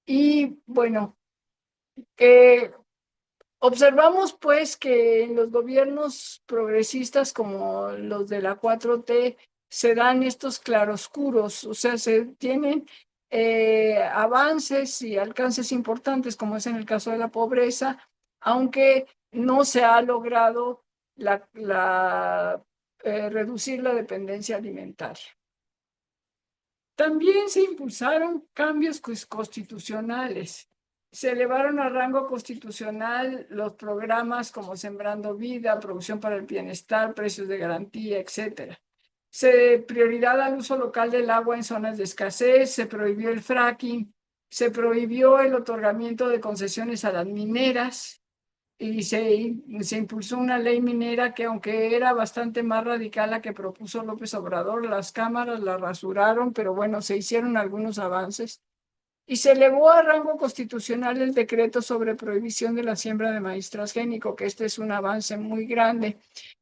Speaker 2: Y bueno, que observamos pues que en los gobiernos progresistas como los de la 4T se dan estos claroscuros, o sea, se tienen avances y alcances importantes, como es en el caso de la pobreza, aunque no se ha logrado reducir la dependencia alimentaria. También se impulsaron cambios constitucionales. Se elevaron a rango constitucional los programas como Sembrando Vida, Producción para el Bienestar, Precios de Garantía, etc. Se prioridad al uso local del agua en zonas de escasez, se prohibió el fracking, se prohibió el otorgamiento de concesiones a las mineras, y se impulsó una ley minera que aunque era bastante más radical la que propuso López Obrador, las cámaras la rasuraron, pero bueno, se hicieron algunos avances. Y se elevó a rango constitucional el decreto sobre prohibición de la siembra de maíz transgénico, que este es un avance muy grande.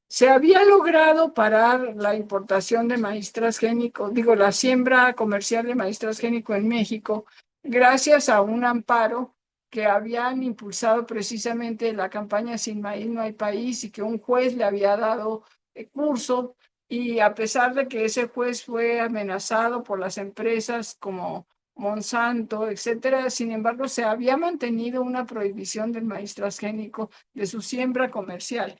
Speaker 2: Se había logrado parar la importación de maíz transgénico, digo, la siembra comercial de maíz transgénico en México, gracias a un amparo que habían impulsado precisamente la campaña Sin Maíz No Hay País y que un juez le había dado curso y a pesar de que ese juez fue amenazado por las empresas como Monsanto, etcétera, sin embargo, se había mantenido una prohibición del maíz transgénico de su siembra comercial.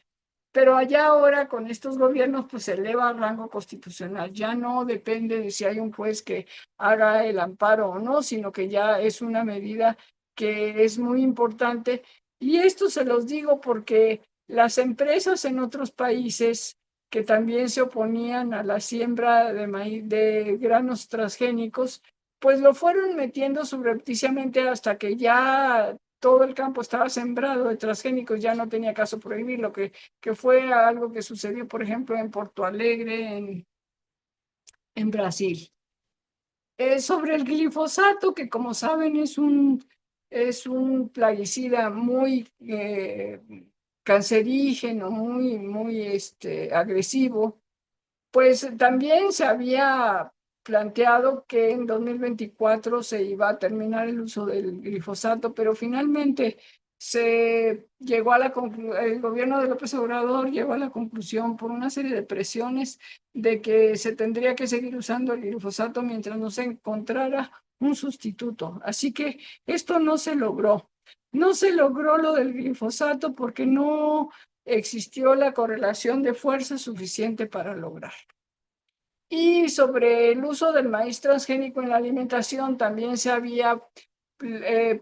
Speaker 2: Pero allá ahora con estos gobiernos pues se eleva a rango constitucional. Ya no depende de si hay un juez que haga el amparo o no, sino que ya es una medida que es muy importante. Y esto se los digo porque las empresas en otros países que también se oponían a la siembra de maíz, de granos transgénicos, pues lo fueron metiendo subrepticiamente hasta que ya todo el campo estaba sembrado de transgénicos, ya no tenía caso prohibirlo, que fue algo que sucedió, por ejemplo, en Porto Alegre, en Brasil. Sobre el glifosato, que como saben es un plaguicida muy cancerígeno, muy agresivo, pues también se había planteado que en 2024 se iba a terminar el uso del glifosato, pero finalmente el gobierno de López Obrador llegó a la conclusión por una serie de presiones de que se tendría que seguir usando el glifosato mientras no se encontrara un sustituto. Así que esto no se logró. No se logró lo del glifosato porque no existió la correlación de fuerza suficiente para lograr. Y sobre el uso del maíz transgénico en la alimentación, también se había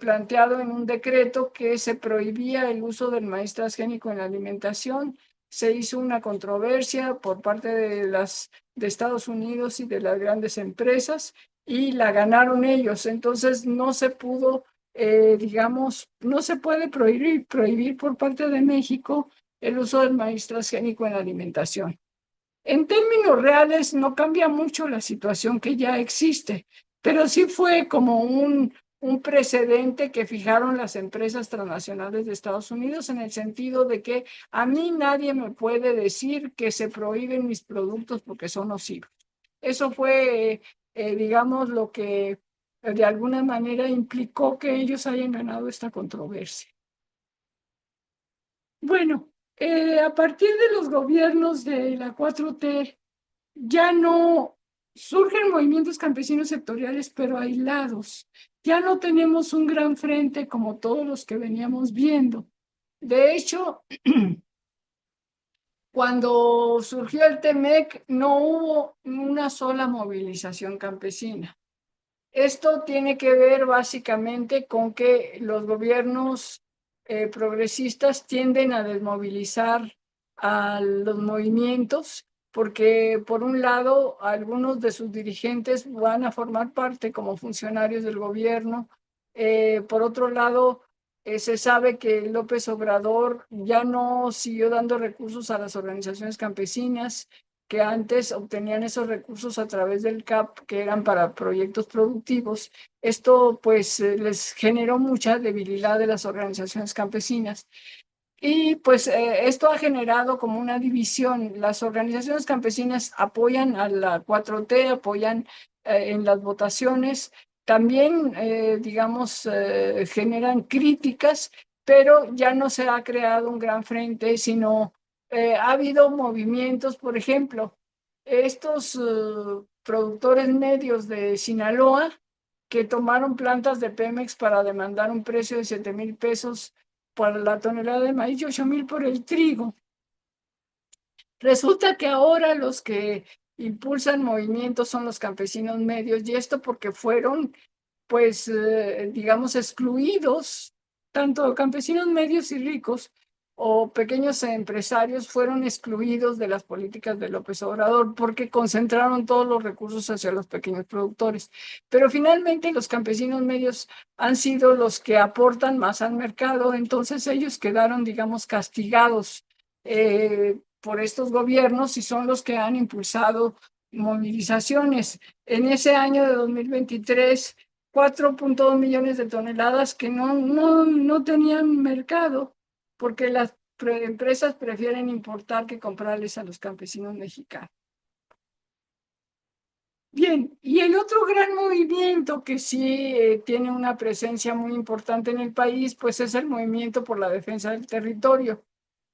Speaker 2: planteado en un decreto que se prohibía el uso del maíz transgénico en la alimentación. Se hizo una controversia por parte de Estados Unidos y de las grandes empresas y la ganaron ellos. Entonces no se pudo, digamos, no se puede prohibir por parte de México el uso del maíz transgénico en la alimentación. En términos reales no cambia mucho la situación que ya existe, pero sí fue como un precedente que fijaron las empresas transnacionales de Estados Unidos en el sentido de que a mí nadie me puede decir que se prohíben mis productos porque son nocivos. Eso fue, digamos, lo que de alguna manera implicó que ellos hayan ganado esta controversia. Bueno, a partir de los gobiernos de la 4T, ya no surgen movimientos campesinos sectoriales, pero aislados. Ya no tenemos un gran frente como todos los que veníamos viendo. De hecho, cuando surgió el TEMEC, no hubo una sola movilización campesina. Esto tiene que ver básicamente con que los gobiernos progresistas tienden a desmovilizar a los movimientos porque, por un lado, algunos de sus dirigentes van a formar parte como funcionarios del gobierno. Por otro lado, se sabe que López Obrador ya no siguió dando recursos a las organizaciones campesinas que antes obtenían esos recursos a través del CAP, que eran para proyectos productivos. Esto pues les generó mucha debilidad de las organizaciones campesinas. Y pues esto ha generado como una división. Las organizaciones campesinas apoyan a la 4T, apoyan en las votaciones, también, digamos, generan críticas, pero ya no se ha creado un gran frente, sino ha habido movimientos, por ejemplo, estos productores medios de Sinaloa que tomaron plantas de Pemex para demandar un precio de 7,000 pesos por la tonelada de maíz y 8,000 por el trigo. Resulta que ahora los que impulsan movimientos son los campesinos medios, y esto porque fueron, pues, digamos, excluidos, tanto campesinos medios y ricos o pequeños empresarios fueron excluidos de las políticas de López Obrador porque concentraron todos los recursos hacia los pequeños productores. Pero finalmente los campesinos medios han sido los que aportan más al mercado, entonces ellos quedaron, digamos, castigados por estos gobiernos y son los que han impulsado movilizaciones. En ese año de 2023, 4,2 millones de toneladas que no tenían mercado porque las empresas prefieren importar que comprarles a los campesinos mexicanos. Bien, y el otro gran movimiento que sí tiene una presencia muy importante en el país, pues es el movimiento por la defensa del territorio.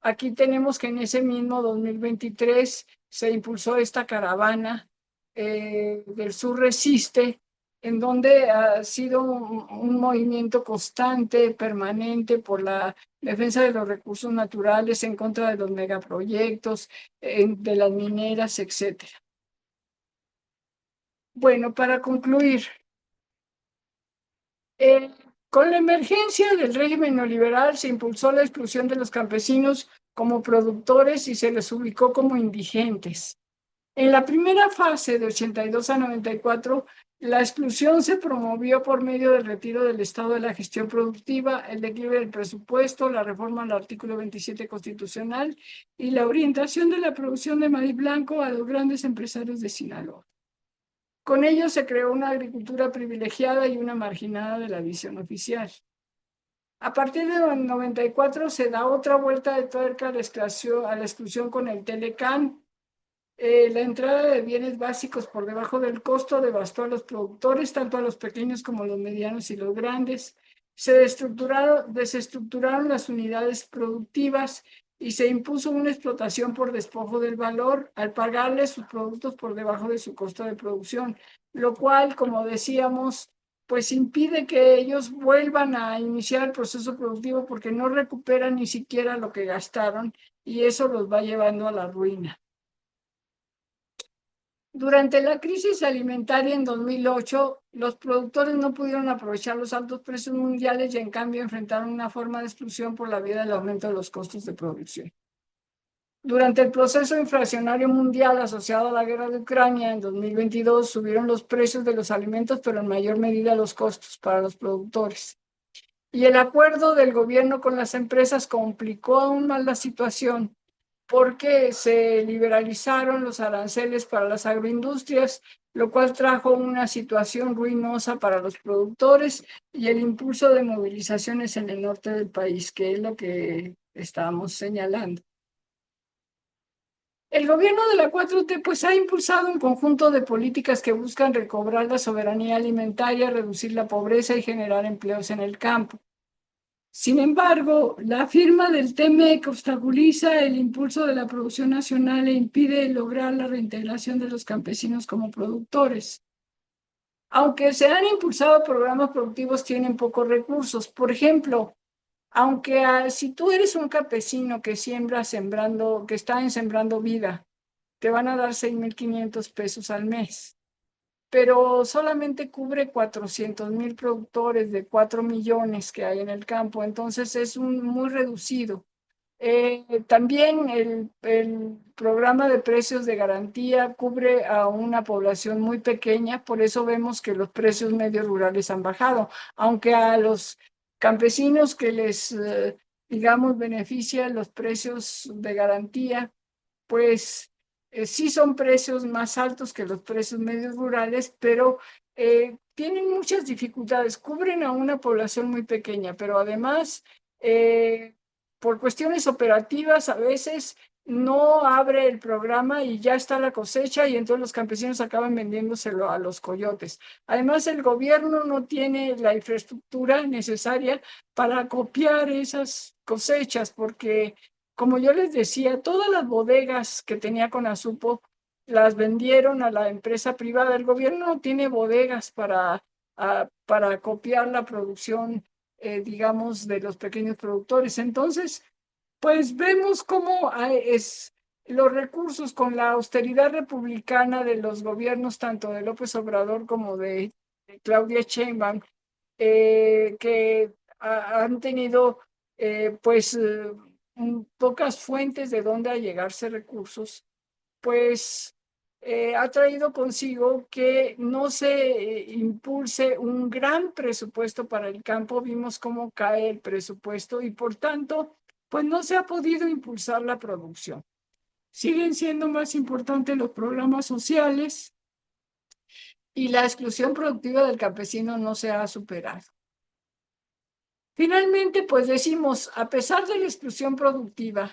Speaker 2: Aquí tenemos que en ese mismo 2023 se impulsó esta caravana del Sur Resiste, en donde ha sido un movimiento constante, permanente por la defensa de los recursos naturales, en contra de los megaproyectos, de las mineras, etcétera. Bueno, para concluir, eh, con la emergencia del régimen neoliberal se impulsó la exclusión de los campesinos como productores y se les ubicó como indigentes. En la primera fase de 82 a 94, la exclusión se promovió por medio del retiro del Estado de la gestión productiva, el declive del presupuesto, la reforma al artículo 27 constitucional y la orientación de la producción de maíz blanco a los grandes empresarios de Sinaloa. Con ello se creó una agricultura privilegiada y una marginada de la visión oficial. A partir de 94 se da otra vuelta de tuerca a la exclusión con el Telecán. La entrada de bienes básicos por debajo del costo devastó a los productores, tanto a los pequeños como a los medianos y los grandes. Se desestructuraron las unidades productivas y se impuso una explotación por despojo del valor al pagarles sus productos por debajo de su costo de producción, lo cual, como decíamos, pues impide que ellos vuelvan a iniciar el proceso productivo porque no recuperan ni siquiera lo que gastaron y eso los va llevando a la ruina. Durante la crisis alimentaria en 2008, los productores no pudieron aprovechar los altos precios mundiales y en cambio enfrentaron una forma de exclusión por la vía del aumento de los costos de producción. Durante el proceso inflacionario mundial asociado a la guerra de Ucrania en 2022, subieron los precios de los alimentos, pero en mayor medida los costos para los productores. Y el acuerdo del gobierno con las empresas complicó aún más la situación porque se liberalizaron los aranceles para las agroindustrias, lo cual trajo una situación ruinosa para los productores y el impulso de movilizaciones en el norte del país, que es lo que estábamos señalando. El gobierno de la 4T pues ha impulsado un conjunto de políticas que buscan recobrar la soberanía alimentaria, reducir la pobreza y generar empleos en el campo. Sin embargo, la firma del TMEC obstaculiza el impulso de la producción nacional e impide lograr la reintegración de los campesinos como productores. Aunque se han impulsado programas productivos, tienen pocos recursos. Por ejemplo, si tú eres un campesino que que está en Sembrando Vida, te van a dar 6,500 pesos al mes, pero solamente cubre 400,000 productores de 4 millones que hay en el campo, entonces es muy reducido. También el programa de precios de garantía cubre a una población muy pequeña, por eso vemos que los precios medios rurales han bajado, aunque a los campesinos que digamos, benefician los precios de garantía, pues sí son precios más altos que los precios medios rurales, pero tienen muchas dificultades, cubren a una población muy pequeña, pero además, por cuestiones operativas, a veces no abre el programa y ya está la cosecha y entonces los campesinos acaban vendiéndoselo a los coyotes. Además, el gobierno no tiene la infraestructura necesaria para copiar esas cosechas porque como yo les decía, todas las bodegas que tenía Conasupo las vendieron a la empresa privada. El gobierno no tiene bodegas para copiar la producción, digamos, de los pequeños productores. Entonces, pues vemos cómo los recursos con la austeridad republicana de los gobiernos, tanto de López Obrador como de Claudia Sheinbaum, que han tenido, pues pocas fuentes de dónde allegarse recursos, pues ha traído consigo que no se impulse un gran presupuesto para el campo. Vimos cómo cae el presupuesto y por tanto, pues no se ha podido impulsar la producción. Siguen siendo más importantes los programas sociales y la exclusión productiva del campesino no se ha superado. Finalmente, pues decimos, a pesar de la exclusión productiva,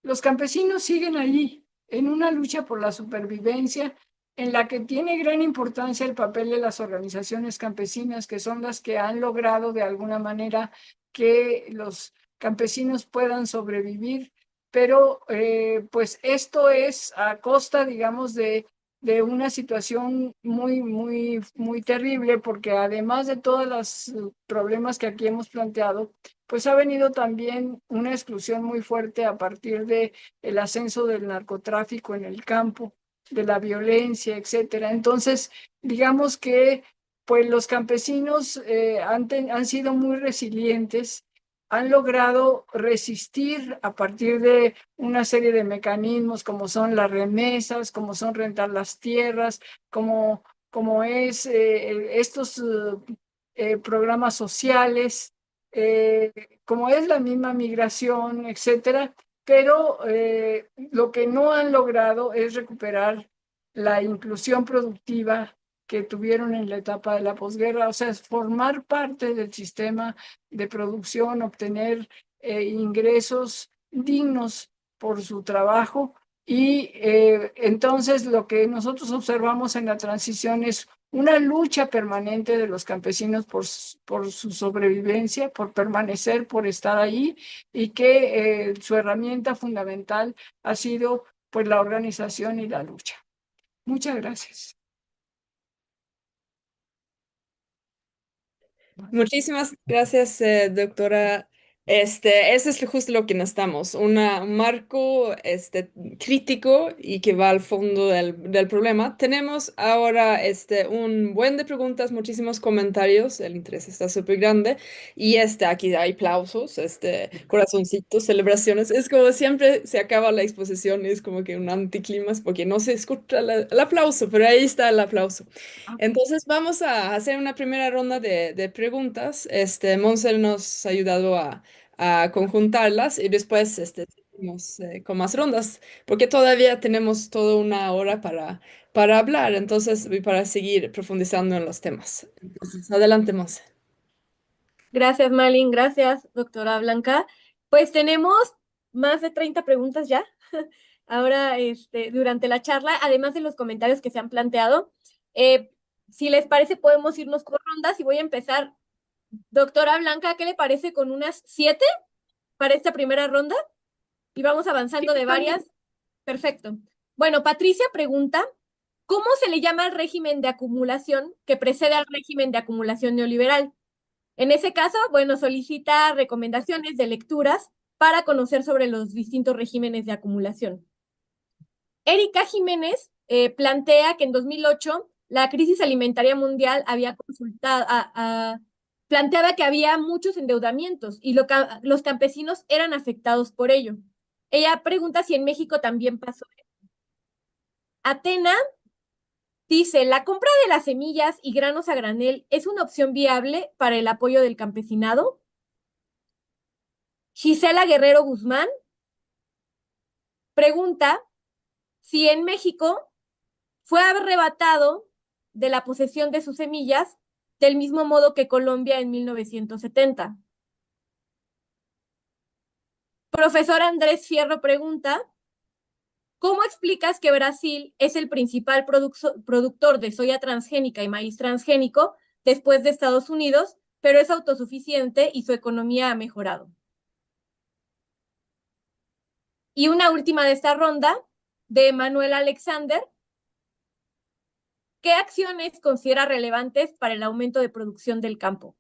Speaker 2: los campesinos siguen allí, en una lucha por la supervivencia, en la que tiene gran importancia el papel de las organizaciones campesinas, que son las que han logrado de alguna manera que los campesinos puedan sobrevivir, pero pues esto es a costa, digamos, de una situación muy terrible, porque además de todos los problemas que aquí hemos planteado, pues ha venido también una exclusión muy fuerte a partir de el ascenso del narcotráfico en el campo, de la violencia, etcétera. Entonces, digamos que pues los campesinos han sido muy resilientes, han logrado resistir a partir de una serie de mecanismos como son las remesas, como son rentar las tierras, como es estos programas sociales, como es la misma migración, etcétera, pero lo que no han logrado es recuperar la inclusión productiva que tuvieron en la etapa de la posguerra, o sea, es formar parte del sistema de producción, obtener ingresos dignos por su trabajo y entonces lo que nosotros observamos en la transición es una lucha permanente de los campesinos por su sobrevivencia, por permanecer, por estar ahí, y que su herramienta fundamental ha sido pues la organización y la lucha. Muchas gracias.
Speaker 1: Muchísimas gracias, doctora. Eso es justo lo que necesitamos, un marco crítico y que va al fondo del problema. Tenemos ahora un buen de preguntas, muchísimos comentarios, el interés está súper grande y aquí hay aplausos, corazoncitos, celebraciones. Es como siempre se acaba la exposición y es como que un anticlimax porque no se escucha el aplauso, pero ahí está el aplauso. Entonces vamos a hacer una primera ronda de preguntas. Monse nos ha ayudado a conjuntarlas y después seguimos con más rondas, porque todavía tenemos toda una hora para hablar, entonces, y para seguir profundizando en los temas. Entonces, adelante, Monse.
Speaker 3: Gracias, Malin. Gracias, doctora Blanca. Pues tenemos más de 30 preguntas ya. Ahora, durante la charla, además de los comentarios que se han planteado, si les parece, podemos irnos por rondas y voy a empezar. Doctora Blanca, ¿qué le parece con unas 7 para esta primera ronda? Y vamos avanzando de varias. Perfecto. Bueno, Patricia pregunta, ¿cómo se le llama al régimen de acumulación que precede al régimen de acumulación neoliberal? En ese caso, bueno, solicita recomendaciones de lecturas para conocer sobre los distintos regímenes de acumulación. Erika Jiménez plantea que en 2008 la crisis alimentaria mundial había planteaba que había muchos endeudamientos y los campesinos eran afectados por ello. Ella pregunta si en México también pasó. Atena dice, ¿la compra de las semillas y granos a granel es una opción viable para el apoyo del campesinado? Gisela Guerrero Guzmán pregunta si en México fue arrebatado de la posesión de sus semillas del mismo modo que Colombia en 1970. Profesor Andrés Fierro pregunta, ¿cómo explicas que Brasil es el principal productor de soya transgénica y maíz transgénico después de Estados Unidos, pero es autosuficiente y su economía ha mejorado? Y una última de esta ronda, de Manuel Alexander. ¿Qué acciones considera relevantes para el aumento de producción del campo?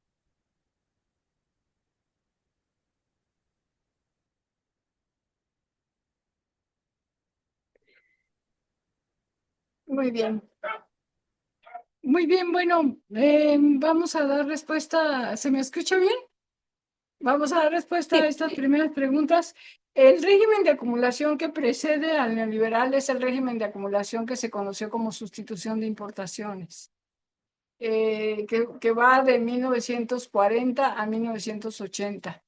Speaker 2: Muy bien. Muy bien, bueno, vamos a dar respuesta. ¿Se me escucha bien? Vamos a dar respuesta a estas primeras preguntas. El régimen de acumulación que precede al neoliberal es el régimen de acumulación que se conoció como sustitución de importaciones, que va de 1940 a 1980.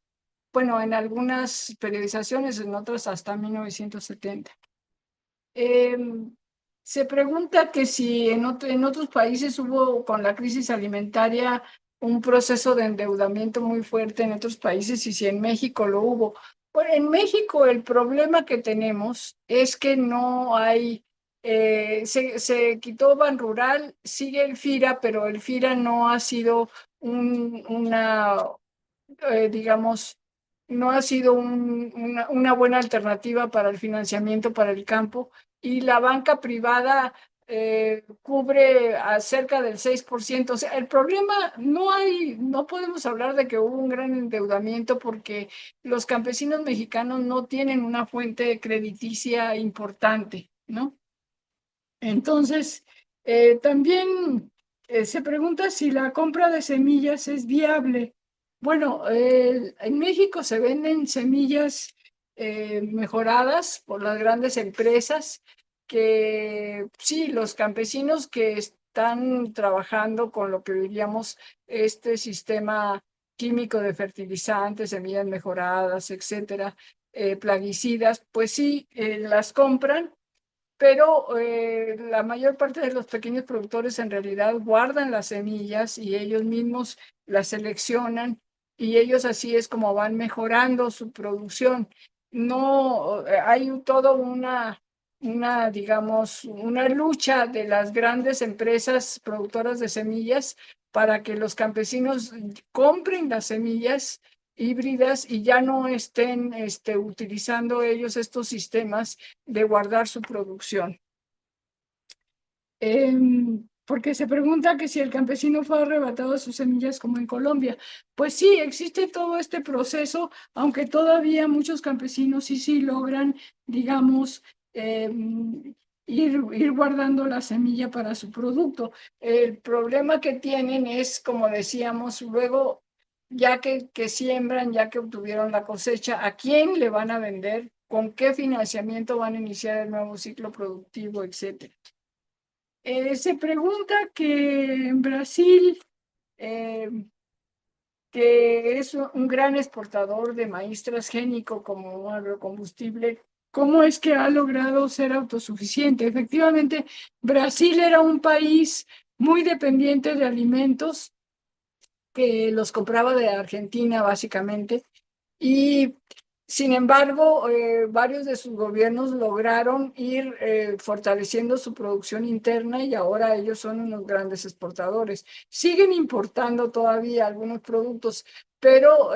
Speaker 2: Bueno, en algunas periodizaciones, en otras hasta 1970. Se pregunta que si en otros países hubo con la crisis alimentaria un proceso de endeudamiento muy fuerte en otros países y si en México lo hubo. Bueno, en México el problema que tenemos es que no hay, se quitó Ban Rural, sigue el FIRA, pero el FIRA no ha sido digamos, no ha sido una buena alternativa para el financiamiento para el campo y la banca privada cubre a cerca del 6%. O sea, el problema no podemos hablar de que hubo un gran endeudamiento porque los campesinos mexicanos no tienen una fuente crediticia importante, ¿no? Entonces, también se pregunta si la compra de semillas es viable. Bueno, en México se venden semillas mejoradas por las grandes empresas que sí, los campesinos que están trabajando con lo que diríamos este sistema químico de fertilizantes, semillas mejoradas, etcétera, plaguicidas, pues sí, las compran, pero la mayor parte de los pequeños productores en realidad guardan las semillas y ellos mismos las seleccionan y ellos así es como van mejorando su producción. No hay todo digamos, una lucha de las grandes empresas productoras de semillas para que los campesinos compren las semillas híbridas y ya no estén utilizando ellos estos sistemas de guardar su producción. Porque se pregunta que si el campesino fue arrebatado de sus semillas como en Colombia. Pues sí, existe todo este proceso, aunque todavía muchos campesinos sí logran, digamos, ir guardando la semilla para su producto. El problema que tienen es, como decíamos, luego, ya que siembran, ya que obtuvieron la cosecha, ¿a quién le van a vender? ¿Con qué financiamiento van a iniciar el nuevo ciclo productivo, etcétera? Se pregunta que en Brasil, eh, que es un gran exportador de maíz transgénico como agrocombustible, ¿cómo es que ha logrado ser autosuficiente? Efectivamente, Brasil era un país muy dependiente de alimentos que los compraba de Argentina, básicamente, y sin embargo, varios de sus gobiernos lograron ir fortaleciendo su producción interna y ahora ellos son unos grandes exportadores. Siguen importando todavía algunos productos, pero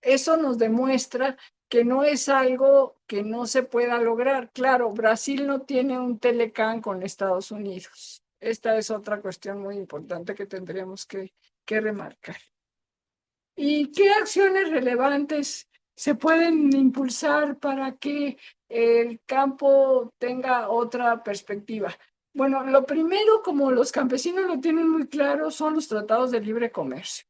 Speaker 2: eso nos demuestra que no es algo que no se pueda lograr. Claro, Brasil no tiene un Telecán con Estados Unidos. Esta es otra cuestión muy importante que tendríamos que remarcar. ¿Y qué acciones relevantes se pueden impulsar para que el campo tenga otra perspectiva? Bueno, lo primero, como los campesinos lo tienen muy claro, son los tratados de libre comercio.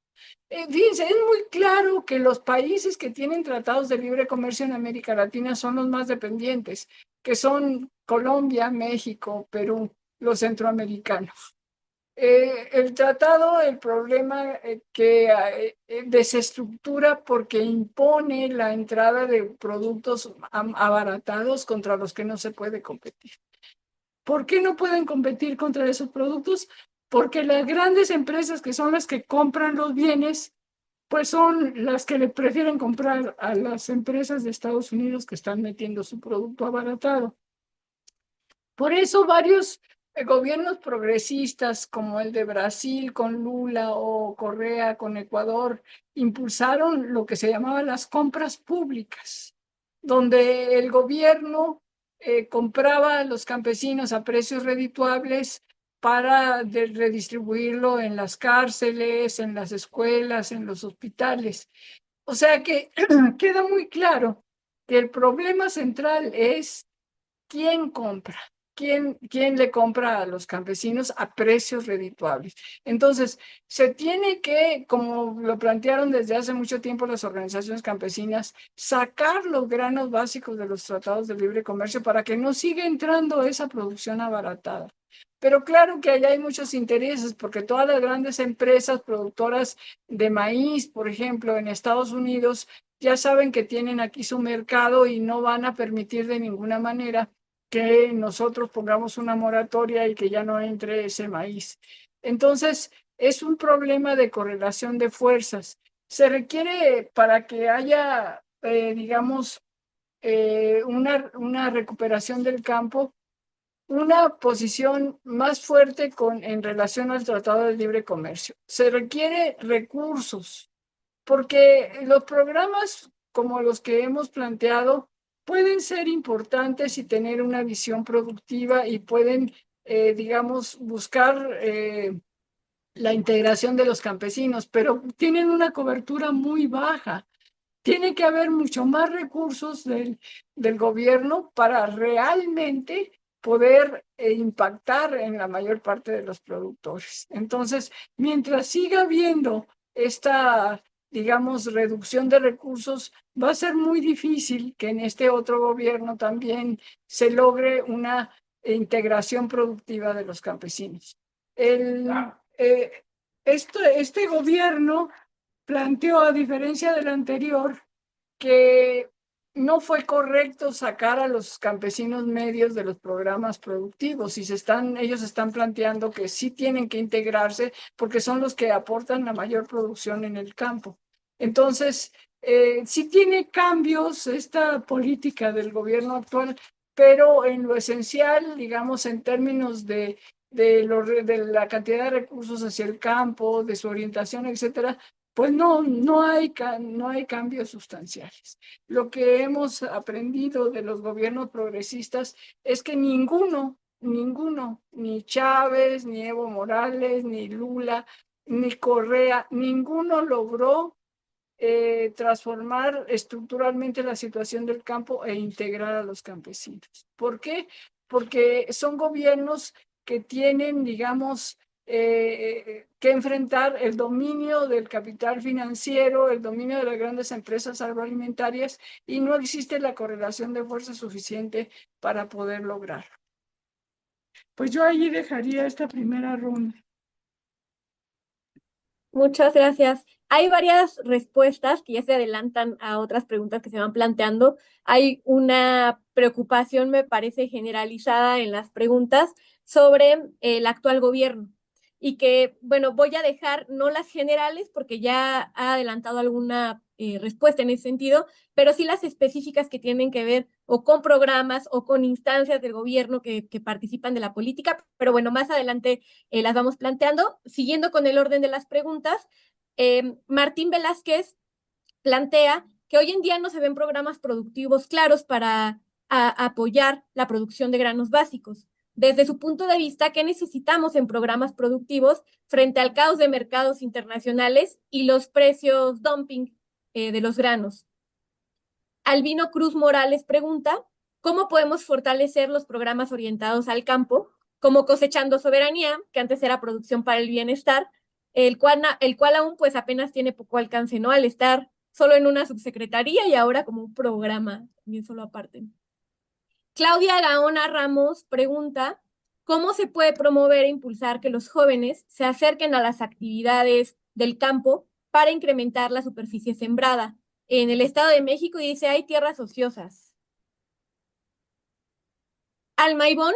Speaker 2: Fíjense, es muy claro que los países que tienen tratados de libre comercio en América Latina son los más dependientes, que son Colombia, México, Perú, los centroamericanos. El tratado, el problema que desestructura porque impone la entrada de productos abaratados contra los que no se puede competir. ¿Por qué no pueden competir contra esos productos? Porque las grandes empresas que son las que compran los bienes, pues son las que le prefieren comprar a las empresas de Estados Unidos que están metiendo su producto abaratado. Por eso varios gobiernos progresistas como el de Brasil con Lula o Correa con Ecuador impulsaron lo que se llamaba las compras públicas, donde el gobierno compraba a los campesinos a precios redituables para redistribuirlo en las cárceles, en las escuelas, en los hospitales. O sea que queda muy claro que el problema central es ¿quién compra? ¿Quién le compra a los campesinos a precios redituables? Entonces, se tiene que, como lo plantearon desde hace mucho tiempo las organizaciones campesinas, sacar los granos básicos de los tratados de libre comercio para que no siga entrando esa producción abaratada. Pero claro que allá hay muchos intereses, porque todas las grandes empresas productoras de maíz, por ejemplo, en Estados Unidos, ya saben que tienen aquí su mercado y no van a permitir de ninguna manera que nosotros pongamos una moratoria y que ya no entre ese maíz. Entonces, es un problema de correlación de fuerzas. Se requiere para que haya, digamos, una recuperación del campo, una posición más fuerte en relación al Tratado de Libre Comercio. Se requiere recursos, porque los programas como los que hemos planteado pueden ser importantes y tener una visión productiva y pueden, digamos, buscar la integración de los campesinos, pero tienen una cobertura muy baja. Tiene que haber mucho más recursos del gobierno para realmente poder impactar en la mayor parte de los productores. Entonces, mientras siga habiendo esta, digamos, reducción de recursos, va a ser muy difícil que en este otro gobierno también se logre una integración productiva de los campesinos. Este gobierno planteó, a diferencia del anterior, que no fue correcto sacar a los campesinos medios de los programas productivos y ellos están planteando que sí tienen que integrarse porque son los que aportan la mayor producción en el campo. Entonces, sí tiene cambios esta política del gobierno actual, pero en lo esencial, digamos, en términos de la cantidad de recursos hacia el campo, de su orientación, etcétera, pues no hay cambios sustanciales. Lo que hemos aprendido de los gobiernos progresistas es que ninguno, ni Chávez, ni Evo Morales, ni Lula, ni Correa, ninguno logró transformar estructuralmente la situación del campo e integrar a los campesinos. ¿Por qué? Porque son gobiernos que tienen, digamos, que enfrentar el dominio del capital financiero, el dominio de las grandes empresas agroalimentarias, y no existe la correlación de fuerza suficiente para poder lograrlo. Pues yo ahí dejaría esta primera ronda.
Speaker 3: Muchas gracias. Hay varias respuestas que ya se adelantan a otras preguntas que se van planteando. Hay una preocupación, me parece, generalizada en las preguntas sobre el actual gobierno. Y que, bueno, voy a dejar no las generales porque ya ha adelantado alguna respuesta en ese sentido, pero sí las específicas que tienen que ver o con programas o con instancias del gobierno que participan de la política. Pero bueno, más adelante las vamos planteando. Siguiendo con el orden de las preguntas, Martín Velázquez plantea que hoy en día no se ven programas productivos claros para apoyar la producción de granos básicos. Desde su punto de vista, ¿qué necesitamos en programas productivos frente al caos de mercados internacionales y los precios dumping de los granos? Albino Cruz Morales pregunta, ¿cómo podemos fortalecer los programas orientados al campo, como Cosechando Soberanía, que antes era Producción para el Bienestar, el cual aún pues apenas tiene poco alcance, ¿no? Al estar solo en una subsecretaría y ahora como un programa, también solo aparte. Claudia Gaona Ramos pregunta, ¿cómo se puede promover e impulsar que los jóvenes se acerquen a las actividades del campo para incrementar la superficie sembrada? En el Estado de México dice, hay tierras ociosas. Alma Ivón,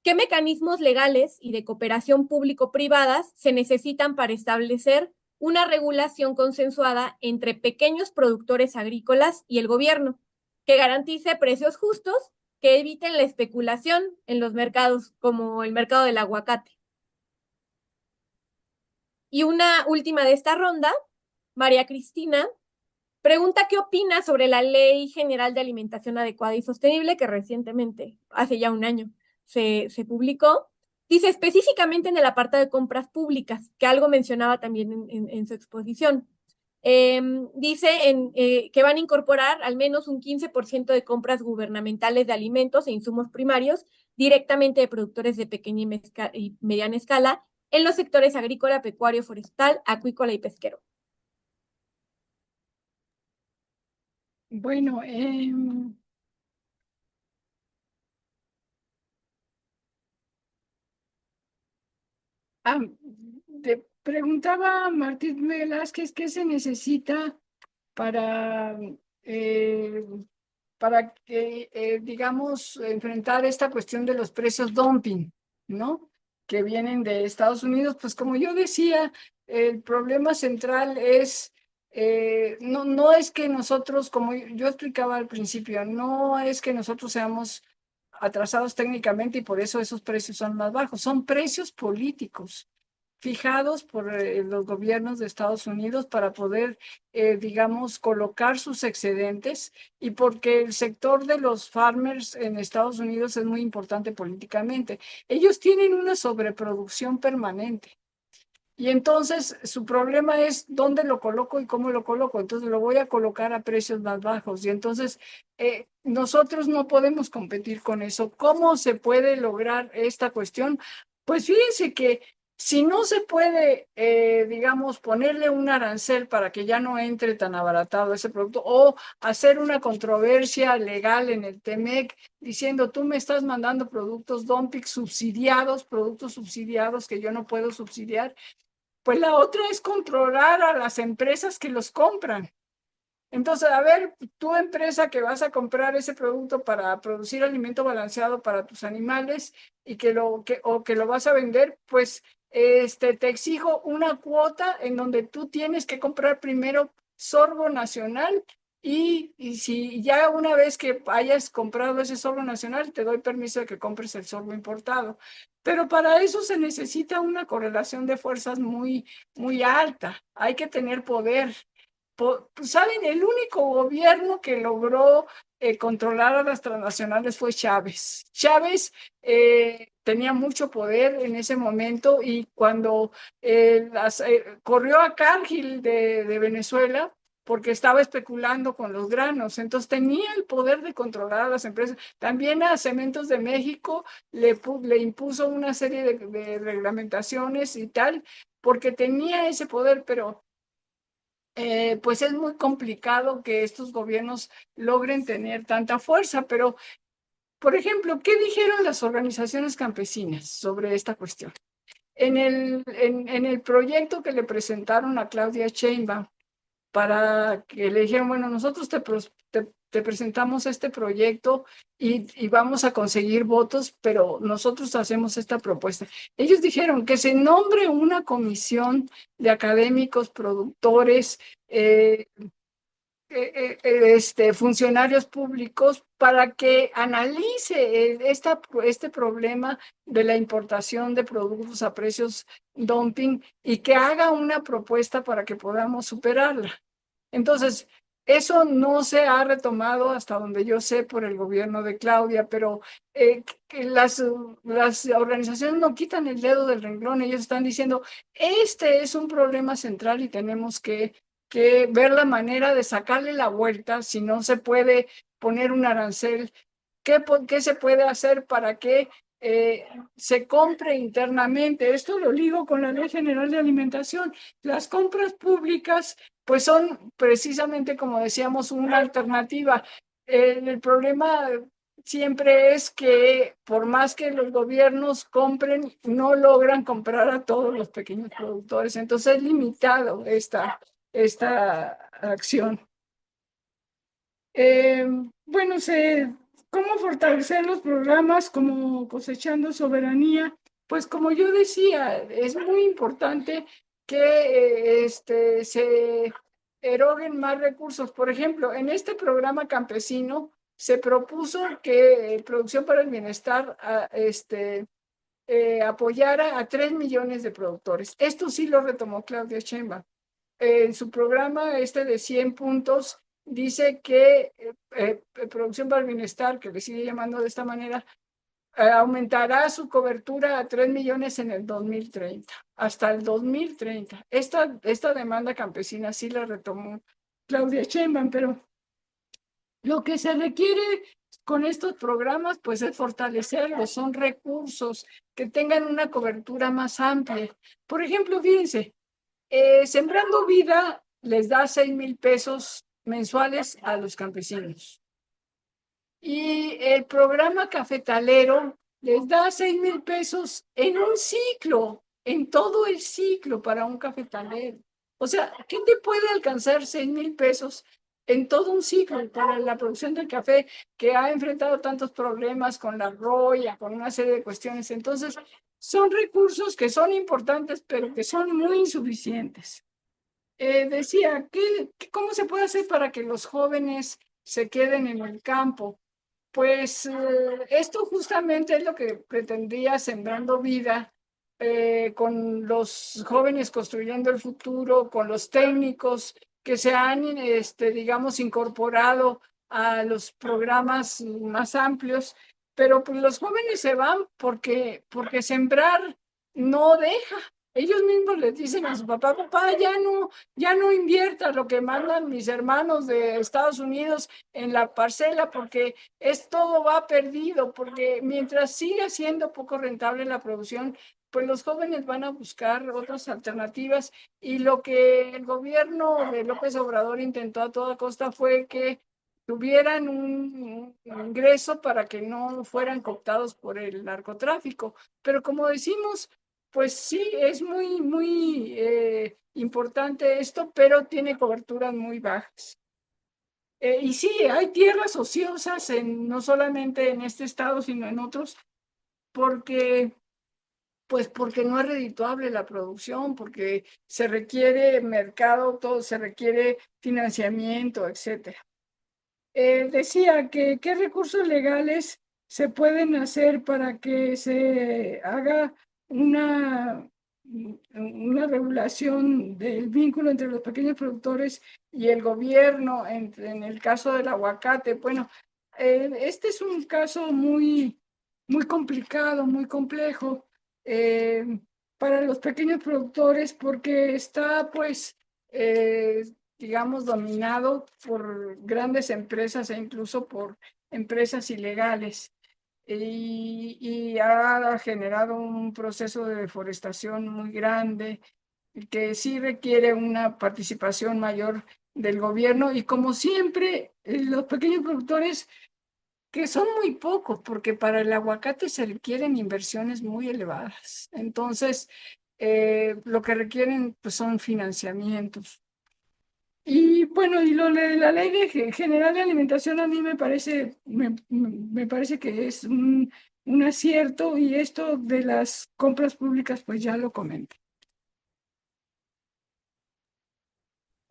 Speaker 3: ¿qué mecanismos legales y de cooperación público-privadas se necesitan para establecer una regulación consensuada entre pequeños productores agrícolas y el gobierno, que garantice precios justos, que eviten la especulación en los mercados, como el mercado del aguacate? Y una última de esta ronda, María Cristina pregunta qué opina sobre la Ley General de Alimentación Adecuada y Sostenible, que recientemente, hace ya un año, se publicó. Dice específicamente en el apartado de compras públicas, que algo mencionaba también en su exposición. Dice que van a incorporar al menos un 15% de compras gubernamentales de alimentos e insumos primarios directamente de productores de pequeña y mediana escala en los sectores agrícola, pecuario, forestal, acuícola y pesquero.
Speaker 2: Bueno, preguntaba Martín Velázquez qué se necesita para, digamos, enfrentar esta cuestión de los precios dumping, ¿no? Que vienen de Estados Unidos. Pues como yo decía, el problema central es, no es que nosotros, como yo explicaba al principio, no es que nosotros seamos atrasados técnicamente y por eso esos precios son más bajos, son precios políticos fijados por los gobiernos de Estados Unidos para poder, digamos, colocar sus excedentes, y porque el sector de los farmers en Estados Unidos es muy importante políticamente. Ellos tienen una sobreproducción permanente. Y entonces su problema es dónde lo coloco y cómo lo coloco. Entonces lo voy a colocar a precios más bajos. Y entonces nosotros no podemos competir con eso. ¿Cómo se puede lograr esta cuestión? Pues fíjense que si no se puede, digamos, ponerle un arancel para que ya no entre tan abaratado ese producto, o hacer una controversia legal en el TEMEC diciendo tú me estás mandando productos dumping subsidiados, productos subsidiados que yo no puedo subsidiar, pues la otra es controlar a las empresas que los compran. Entonces, a ver, tu empresa que vas a comprar ese producto para producir alimento balanceado para tus animales y que lo vas a vender, pues te exijo una cuota en donde tú tienes que comprar primero sorgo nacional y si ya una vez que hayas comprado ese sorgo nacional, te doy permiso de que compres el sorgo importado. Pero para eso se necesita una correlación de fuerzas muy, muy alta. Hay que tener poder. ¿Saben? El único gobierno que logró controlar a las transnacionales fue Chávez. Chávez tenía mucho poder en ese momento y cuando corrió a Cargill de Venezuela, porque estaba especulando con los granos. Entonces tenía el poder de controlar a las empresas. También a Cementos de México le impuso una serie de reglamentaciones y tal, porque tenía ese poder, pero pues es muy complicado que estos gobiernos logren tener tanta fuerza. Pero, por ejemplo, ¿qué dijeron las organizaciones campesinas sobre esta cuestión? En el proyecto que le presentaron a Claudia Sheinbaum, para que le dijeron, bueno, nosotros te presentamos este proyecto y vamos a conseguir votos, pero nosotros hacemos esta propuesta. Ellos dijeron que se nombre una comisión de académicos, productores, funcionarios públicos para que analice este problema de la importación de productos a precios dumping y que haga una propuesta para que podamos superarla. Entonces, eso no se ha retomado hasta donde yo sé por el gobierno de Claudia, pero que las organizaciones no quitan el dedo del renglón. Ellos están diciendo, este es un problema central y tenemos que ver la manera de sacarle la vuelta. Si no se puede poner un arancel, ¿qué se puede hacer para que se compre internamente? Esto lo ligo con la Ley General de Alimentación. Las compras públicas pues son precisamente, como decíamos, una alternativa. El problema siempre es que por más que los gobiernos compren, no logran comprar a todos los pequeños productores. Entonces es limitado esta acción. Bueno, ¿cómo fortalecer los programas como Cosechando Soberanía? Pues como yo decía, es muy importante que se eroguen más recursos. Por ejemplo, en este programa campesino se propuso que Producción para el Bienestar apoyara a 3 millones de productores. Esto sí lo retomó Claudia Sheinbaum. En su programa de 100 puntos dice que Producción para el Bienestar, que le sigue llamando de esta manera, aumentará su cobertura a 3 millones en el 2030, hasta el 2030. Esta demanda campesina sí la retomó Claudia Sheinbaum, pero lo que se requiere con estos programas pues es fortalecerlos, son recursos que tengan una cobertura más amplia. Por ejemplo, fíjense, Sembrando Vida les da 6,000 pesos mensuales a los campesinos. Y el programa cafetalero les da 6,000 pesos en un ciclo, en todo el ciclo para un cafetalero. O sea, ¿qué te puede alcanzar 6,000 pesos en todo un ciclo para la producción del café que ha enfrentado tantos problemas con la roya, con una serie de cuestiones? Entonces, son recursos que son importantes, pero que son muy insuficientes. Decía, ¿cómo se puede hacer para que los jóvenes se queden en el campo? Pues esto justamente es lo que pretendía Sembrando Vida, con los jóvenes construyendo el futuro, con los técnicos que se han, digamos, incorporado a los programas más amplios, pero pues los jóvenes se van porque sembrar no deja. Ellos mismos les dicen a su papá, papá, ya no inviertas lo que mandan mis hermanos de Estados Unidos en la parcela, porque todo va perdido, porque mientras siga siendo poco rentable la producción, pues los jóvenes van a buscar otras alternativas. Y lo que el gobierno de López Obrador intentó a toda costa fue que tuvieran un ingreso para que no fueran cooptados por el narcotráfico. Pero como decimos, pues sí, es muy, muy importante esto, pero tiene coberturas muy bajas. Y sí, hay tierras ociosas no solamente en este estado, sino en otros, porque no es redituable la producción, porque se requiere mercado, todo se requiere financiamiento, etcétera. decía que qué recursos legales se pueden hacer para que se haga una, una regulación del vínculo entre los pequeños productores y el gobierno, en el caso del aguacate. Bueno, este es un caso muy complicado, muy complejo para los pequeños productores porque está pues digamos, dominado por grandes empresas e incluso por empresas ilegales. Y ha generado un proceso de deforestación muy grande que sí requiere una participación mayor del gobierno y como siempre, los pequeños productores, que son muy pocos, porque para el aguacate se requieren inversiones muy elevadas. Entonces, lo que requieren pues, son financiamientos. Y bueno, y lo de la ley general de alimentación a mí me parece que es un acierto y esto de las compras públicas pues ya lo comenté.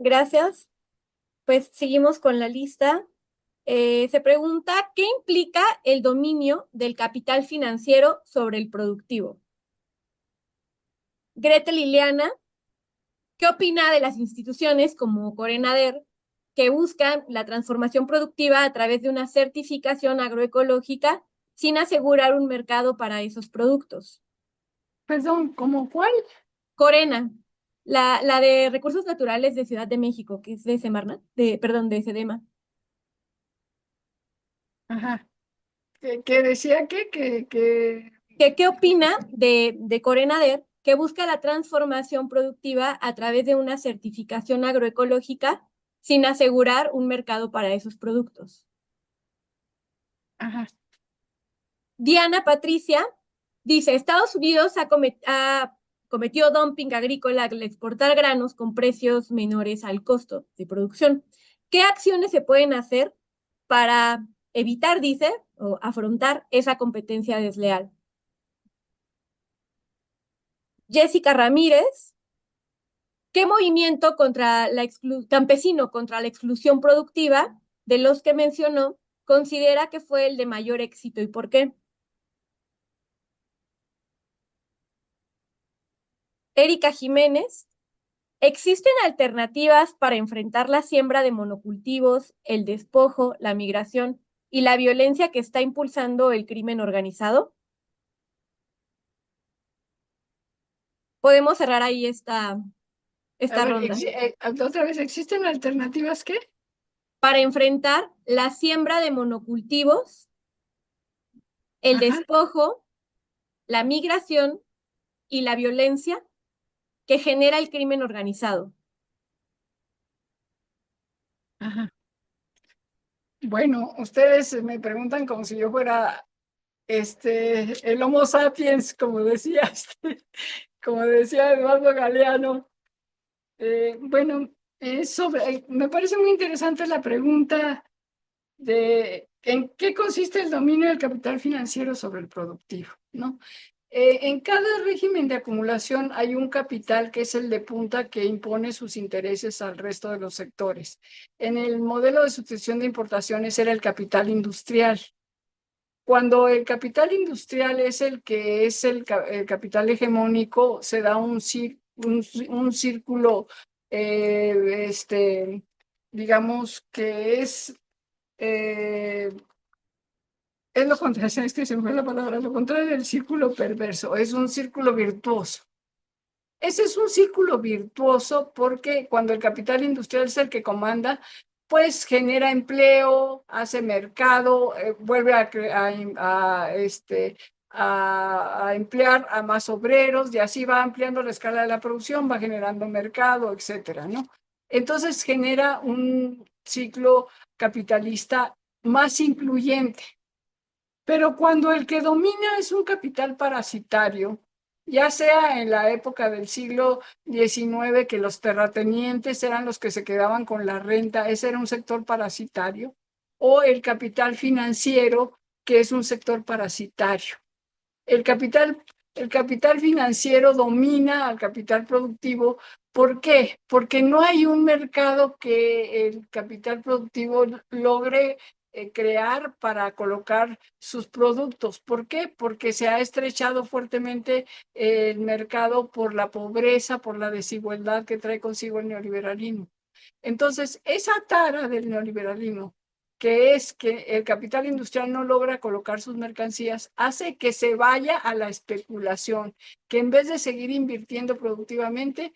Speaker 3: Gracias. Pues seguimos con la lista. Se pregunta, ¿qué implica el dominio del capital financiero sobre el productivo? Gretel Liliana, ¿qué opina de las instituciones como Corenader que buscan la transformación productiva a través de una certificación agroecológica sin asegurar un mercado para esos productos?
Speaker 2: Perdón, ¿cómo cuál?
Speaker 3: Corena, la de Recursos Naturales de Ciudad de México, que es de Semarnat, perdón, de Sedema.
Speaker 2: Ajá. Que decía
Speaker 3: ¿Qué opina de Corenader que busca la transformación productiva a través de una certificación agroecológica sin asegurar un mercado para esos productos?
Speaker 2: Ajá.
Speaker 3: Diana Patricia dice, Estados Unidos ha cometido dumping agrícola al exportar granos con precios menores al costo de producción. ¿Qué acciones se pueden hacer para evitar, dice, o afrontar esa competencia desleal? Jessica Ramírez, ¿qué movimiento contra campesino contra la exclusión productiva de los que mencionó considera que fue el de mayor éxito y por qué? Erika Jiménez, ¿existen alternativas para enfrentar la siembra de monocultivos, el despojo, la migración y la violencia que está impulsando el crimen organizado? Podemos cerrar ahí esta
Speaker 2: A ver,
Speaker 3: ronda.
Speaker 2: otra vez, ¿existen alternativas qué?
Speaker 3: Para enfrentar la siembra de monocultivos, el
Speaker 2: Ajá,
Speaker 3: despojo, la migración y la violencia que genera el crimen organizado.
Speaker 2: ajá. Bueno, ustedes me preguntan como si yo fuera el Homo sapiens, como decía, como decía Eduardo Galeano. Bueno, me parece muy interesante la pregunta de en qué consiste el dominio del capital financiero sobre el productivo, ¿no? En cada régimen de acumulación hay un capital que es el de punta que impone sus intereses al resto de los sectores. En el modelo de sucesión de importaciones era el capital industrial. Cuando el capital industrial es el que es el capital hegemónico, se da un círculo, digamos que es lo contrario, es que se me fue la palabra, lo contrario del círculo perverso, es un círculo virtuoso. Ese es un círculo virtuoso porque cuando el capital industrial es el que comanda, pues genera empleo, hace mercado, vuelve a emplear a más obreros y así va ampliando la escala de la producción, va generando mercado, etcétera, ¿no? Entonces genera un ciclo capitalista más incluyente. Pero cuando el que domina es un capital parasitario, ya sea en la época del siglo XIX, que los terratenientes eran los que se quedaban con la renta, ese era un sector parasitario, o el capital financiero, que es un sector parasitario. El capital financiero domina al capital productivo ¿Por qué? Porque no hay un mercado que el capital productivo logre crear para colocar sus productos. ¿Por qué? Porque se ha estrechado fuertemente el mercado por la pobreza, por la desigualdad que trae consigo el neoliberalismo. Entonces, esa tara del neoliberalismo, que es que el capital industrial no logra colocar sus mercancías, hace que se vaya a la especulación, que en vez de seguir invirtiendo productivamente,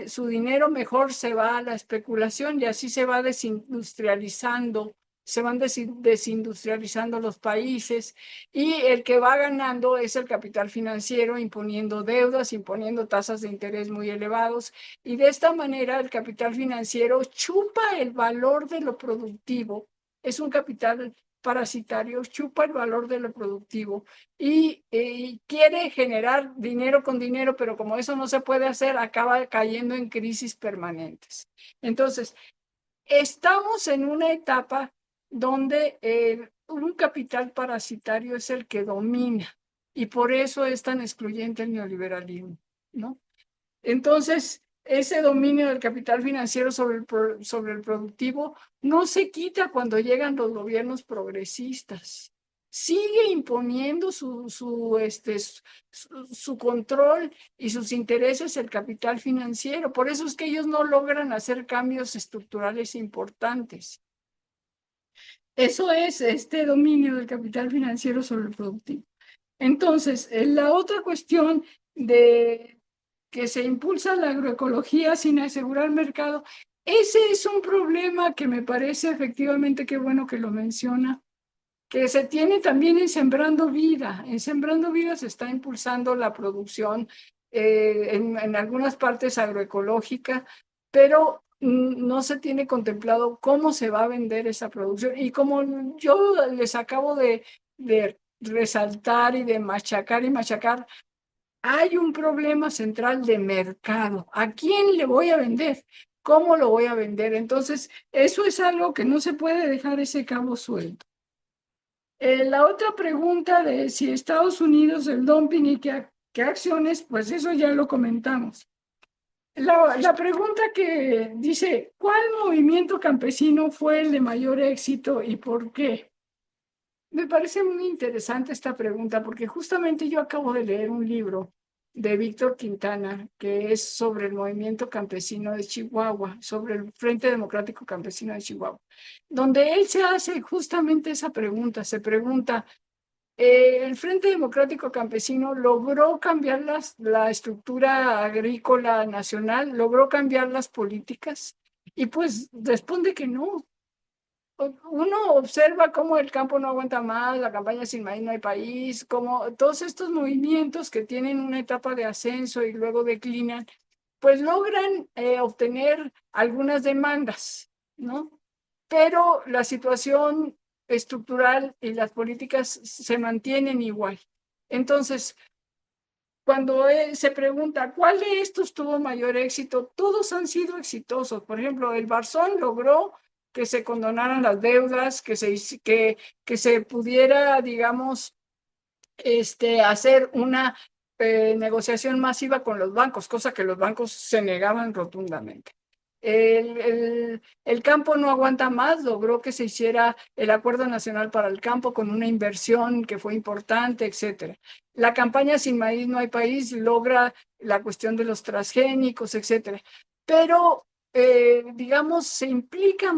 Speaker 2: su dinero mejor se va a la especulación y así se va desindustrializando, se van desindustrializando los países y el que va ganando es el capital financiero imponiendo deudas, imponiendo tasas de interés muy elevados y de esta manera el capital financiero chupa el valor de lo productivo, es un capital parasitario, chupa el valor de lo productivo y quiere generar dinero con dinero, pero como eso no se puede hacer, acaba cayendo en crisis permanentes. Entonces, estamos en una etapa donde un capital parasitario es el que domina y por eso es tan excluyente el neoliberalismo, ¿no? Entonces, ese dominio del capital financiero sobre el productivo no se quita cuando llegan los gobiernos progresistas. Sigue imponiendo su control y sus intereses el capital financiero. Por eso es que ellos no logran hacer cambios estructurales importantes. Eso es este dominio del capital financiero sobre el productivo. Entonces, la otra cuestión de que se impulsa la agroecología sin asegurar el mercado, ese es un problema que me parece efectivamente, qué bueno que lo menciona, que se tiene también en Sembrando Vida. En Sembrando Vida se está impulsando la producción en algunas partes agroecológica, pero no se tiene contemplado cómo se va a vender esa producción. Y como yo les acabo de resaltar y de machacar y machacar, hay un problema central de mercado. ¿A quién le voy a vender? ¿Cómo lo voy a vender? Entonces, eso es algo que no se puede dejar ese cabo suelto. La otra pregunta de si Estados Unidos, el dumping y qué acciones, pues eso ya lo comentamos. La pregunta que dice, ¿cuál movimiento campesino fue el de mayor éxito y por qué? Me parece muy interesante esta pregunta porque justamente yo acabo de leer un libro de Víctor Quintana que es sobre el movimiento campesino de Chihuahua, sobre el Frente Democrático Campesino de Chihuahua, donde él se hace justamente esa pregunta, se pregunta, el Frente Democrático Campesino logró cambiar la estructura agrícola nacional, logró cambiar las políticas y pues responde que no. Uno observa cómo el campo no aguanta más, la campaña Sin Maíz No Hay País, como todos estos movimientos que tienen una etapa de ascenso y luego declinan, pues logran obtener algunas demandas, ¿no? Pero la situación estructural y las políticas se mantienen igual. Entonces, cuando se pregunta cuál de estos tuvo mayor éxito, todos han sido exitosos. Por ejemplo, el Barzón logró que se condonaran las deudas, que se pudiera, digamos, hacer una negociación masiva con los bancos, cosa que los bancos se negaban rotundamente. El campo no aguanta más, logró que se hiciera el Acuerdo Nacional para el Campo con una inversión que fue importante, etc. La campaña Sin Maíz No Hay País logra la cuestión de los transgénicos, etc. Pero, digamos, se implica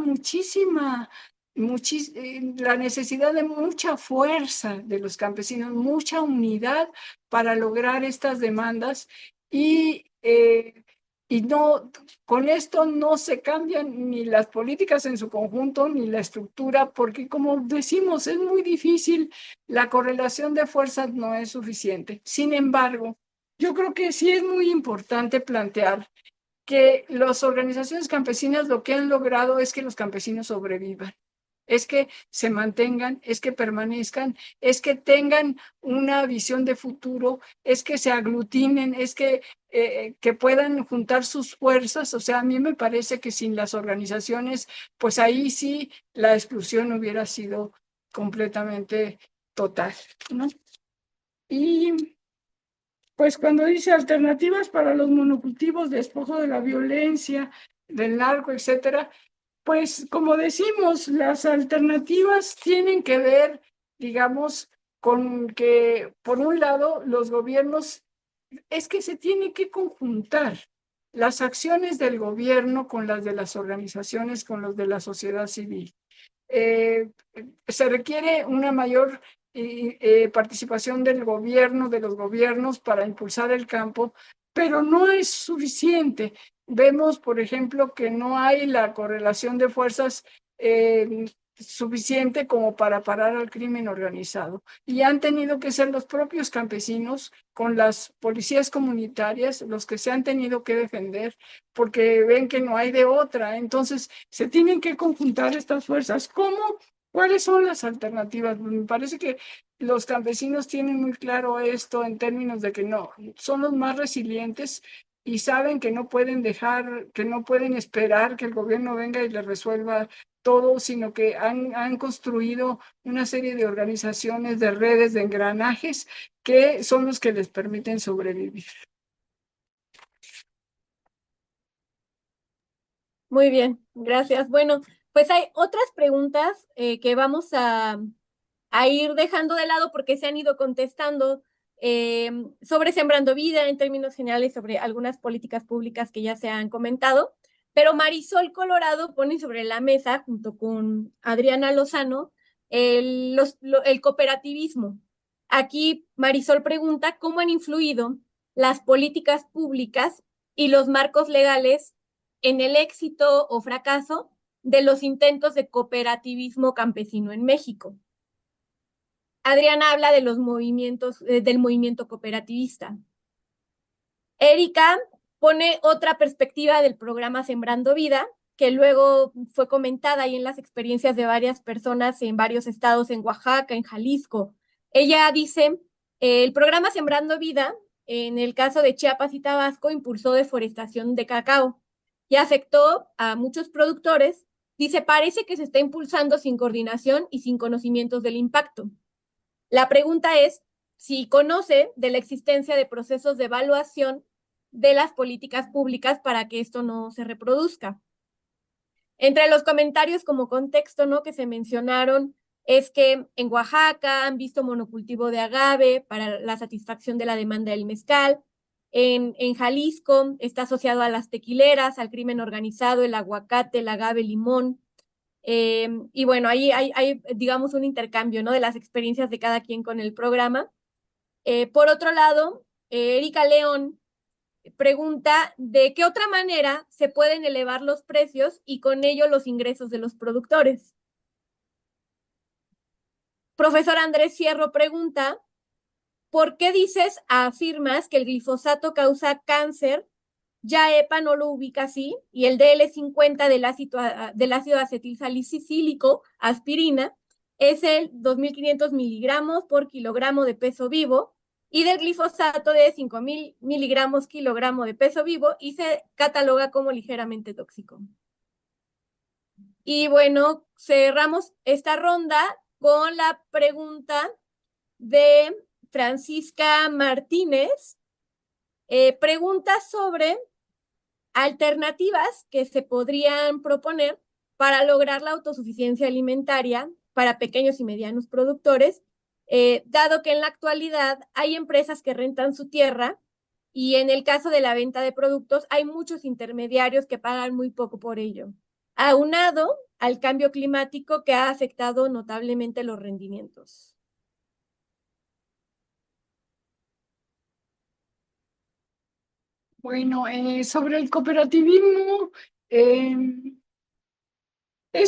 Speaker 2: la necesidad de mucha fuerza de los campesinos, mucha unidad para lograr estas demandas y no, con esto no se cambian ni las políticas en su conjunto ni la estructura, porque como decimos, es muy difícil, la correlación de fuerzas no es suficiente. Sin embargo, yo creo que sí es muy importante plantear que las organizaciones campesinas lo que han logrado es que los campesinos sobrevivan, es que se mantengan, es que permanezcan, es que tengan una visión de futuro, es que se aglutinen, es que puedan juntar sus fuerzas. O sea, a mí me parece que sin las organizaciones, pues ahí sí la exclusión hubiera sido completamente total, ¿no? Y pues cuando dice alternativas para los monocultivos, despojo de la violencia, del narco, etcétera, pues como decimos, las alternativas tienen que ver, digamos, con que, por un lado, los gobiernos, es que se tiene que conjuntar las acciones del gobierno con las de las organizaciones, con los de la sociedad civil. Se requiere una mayor participación del gobierno, de los gobiernos para impulsar el campo, pero no es suficiente. Vemos, por ejemplo, que no hay la correlación de fuerzas suficiente como para parar al crimen organizado. Y han tenido que ser los propios campesinos con las policías comunitarias los que se han tenido que defender porque ven que no hay de otra. Entonces, se tienen que conjuntar estas fuerzas. ¿Cómo? ¿Cuáles son las alternativas? Me parece que los campesinos tienen muy claro esto en términos de que no, son los más resilientes y saben que no pueden dejar, que no pueden esperar que el gobierno venga y les resuelva todo, sino que han construido una serie de organizaciones, de redes, de engranajes que son los que les permiten sobrevivir.
Speaker 3: Muy bien, gracias. Bueno, pues hay otras preguntas que vamos a ir dejando de lado porque se han ido contestando sobre Sembrando Vida en términos generales, sobre algunas políticas públicas que ya se han comentado. Pero Marisol Colorado pone sobre la mesa, junto con Adriana Lozano, el cooperativismo. Aquí Marisol pregunta cómo han influido las políticas públicas y los marcos legales en el éxito o fracaso de los intentos de cooperativismo campesino en México. Adriana habla de los movimientos, del movimiento cooperativista. Erika pone otra perspectiva del programa Sembrando Vida, que luego fue comentada ahí en las experiencias de varias personas en varios estados, en Oaxaca, en Jalisco. Ella dice, el programa Sembrando Vida, en el caso de Chiapas y Tabasco, impulsó deforestación de cacao y afectó a muchos productores. Dice, parece que se está impulsando sin coordinación y sin conocimientos del impacto. La pregunta es si conoce de la existencia de procesos de evaluación de las políticas públicas para que esto no se reproduzca. Entre los comentarios como contexto, ¿no?, que se mencionaron es que en Oaxaca han visto monocultivo de agave para la satisfacción de la demanda del mezcal. En Jalisco está asociado a las tequileras, al crimen organizado, el aguacate, el agave, el limón. Y bueno, ahí hay, digamos, un intercambio, ¿no?, de las experiencias de cada quien con el programa. Por otro lado, Erika León pregunta de qué otra manera se pueden elevar los precios y con ello los ingresos de los productores. Profesor Andrés Fierro pregunta, ¿por qué afirmas que el glifosato causa cáncer? Ya EPA no lo ubica así, y el DL50 del ácido acetilsalicílico, aspirina, es el 2.500 miligramos por kilogramo de peso vivo, y del glifosato de 5.000 miligramos kilogramo de peso vivo, y se cataloga como ligeramente tóxico. Y bueno, cerramos esta ronda con la pregunta de Francisca Martínez. Pregunta sobre alternativas que se podrían proponer para lograr la autosuficiencia alimentaria para pequeños y medianos productores, dado que en la actualidad hay empresas que rentan su tierra y en el caso de la venta de productos hay muchos intermediarios que pagan muy poco por ello, aunado al cambio climático que ha afectado notablemente los rendimientos.
Speaker 2: Bueno, sobre el cooperativismo, es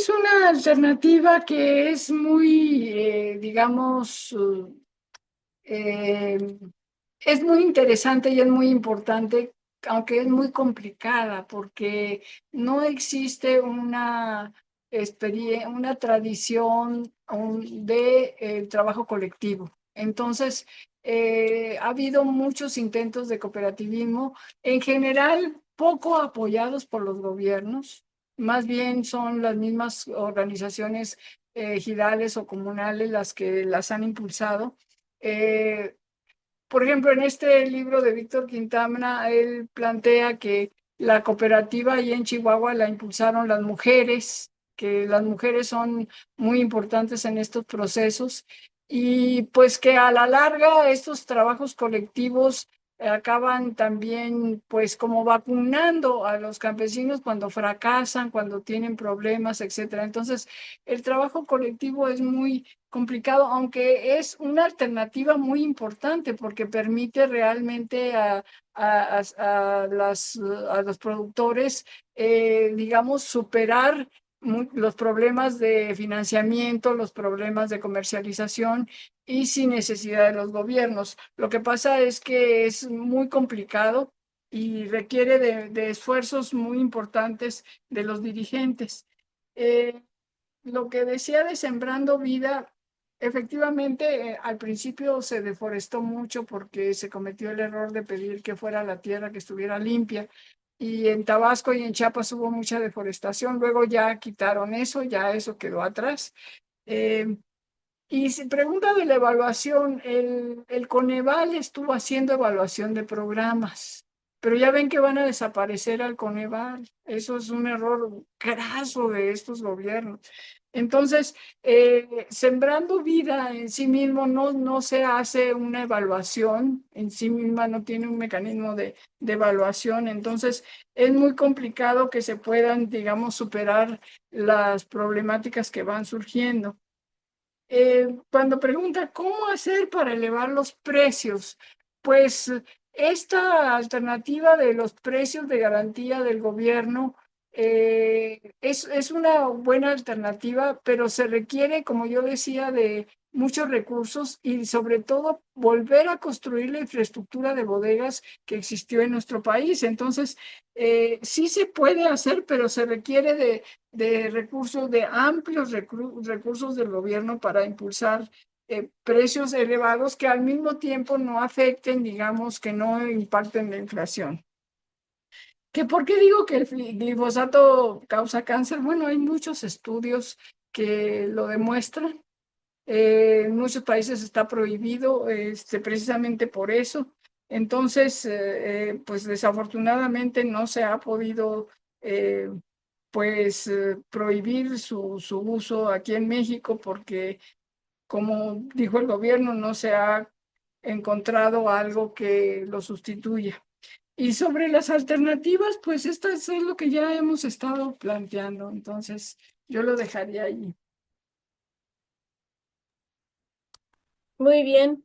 Speaker 2: una alternativa que es muy, digamos, es muy interesante y es muy importante, aunque es muy complicada, porque no existe una tradición de trabajo colectivo. Entonces, ha habido muchos intentos de cooperativismo, en general poco apoyados por los gobiernos, más bien son las mismas organizaciones ejidales o comunales las que las han impulsado. por ejemplo, en este libro de Víctor Quintana, él plantea que la cooperativa ahí en Chihuahua la impulsaron las mujeres, que las mujeres son muy importantes en estos procesos y pues que a la larga estos trabajos colectivos acaban también pues como vacunando a los campesinos cuando fracasan, cuando tienen problemas, etcétera. Entonces, el trabajo colectivo es muy complicado, aunque es una alternativa muy importante porque permite realmente a los productores, digamos, superar los problemas de financiamiento, los problemas de comercialización y sin necesidad de los gobiernos. Lo que pasa es que es muy complicado y requiere de esfuerzos muy importantes de los dirigentes. Lo que decía de Sembrando Vida, efectivamente, al principio se deforestó mucho porque se cometió el error de pedir que fuera la tierra que estuviera limpia. Y en Tabasco y en Chiapas hubo mucha deforestación. Luego ya quitaron eso, ya eso quedó atrás. Eh, y si pregunta de la evaluación, el Coneval estuvo haciendo evaluación de programas, pero ya ven que van a desaparecer al Coneval. Eso es un error craso de estos gobiernos. Entonces, Sembrando Vida en sí mismo no se hace una evaluación, en sí misma no tiene un mecanismo de evaluación. Entonces, es muy complicado que se puedan, digamos, superar las problemáticas que van surgiendo. Cuando pregunta cómo hacer para elevar los precios, pues esta alternativa de los precios de garantía del gobierno es una buena alternativa, pero se requiere, como yo decía, de muchos recursos y sobre todo volver a construir la infraestructura de bodegas que existió en nuestro país. Entonces, sí se puede hacer, pero se requiere de recursos, de amplios recursos del gobierno para impulsar precios elevados que al mismo tiempo no afecten, digamos, que no impacten la inflación. ¿Que por qué digo que el glifosato causa cáncer? Bueno, hay muchos estudios que lo demuestran. En muchos países está prohibido precisamente por eso. Entonces, pues desafortunadamente no se ha podido prohibir su uso aquí en México porque, como dijo el gobierno, no se ha encontrado algo que lo sustituya. Y sobre las alternativas, pues esto es lo que ya hemos estado planteando. Entonces, yo lo dejaría ahí.
Speaker 3: Muy bien.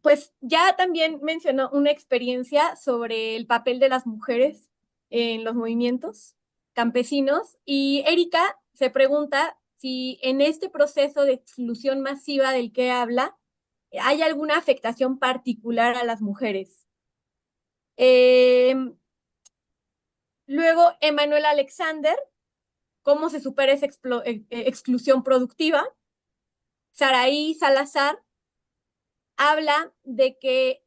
Speaker 3: Pues ya también mencionó una experiencia sobre el papel de las mujeres en los movimientos campesinos y Erika se pregunta si en este proceso de exclusión masiva del que habla hay alguna afectación particular a las mujeres. Luego, Emanuel Alexander, ¿cómo se supera esa exclusión productiva? Saraí Salazar habla de que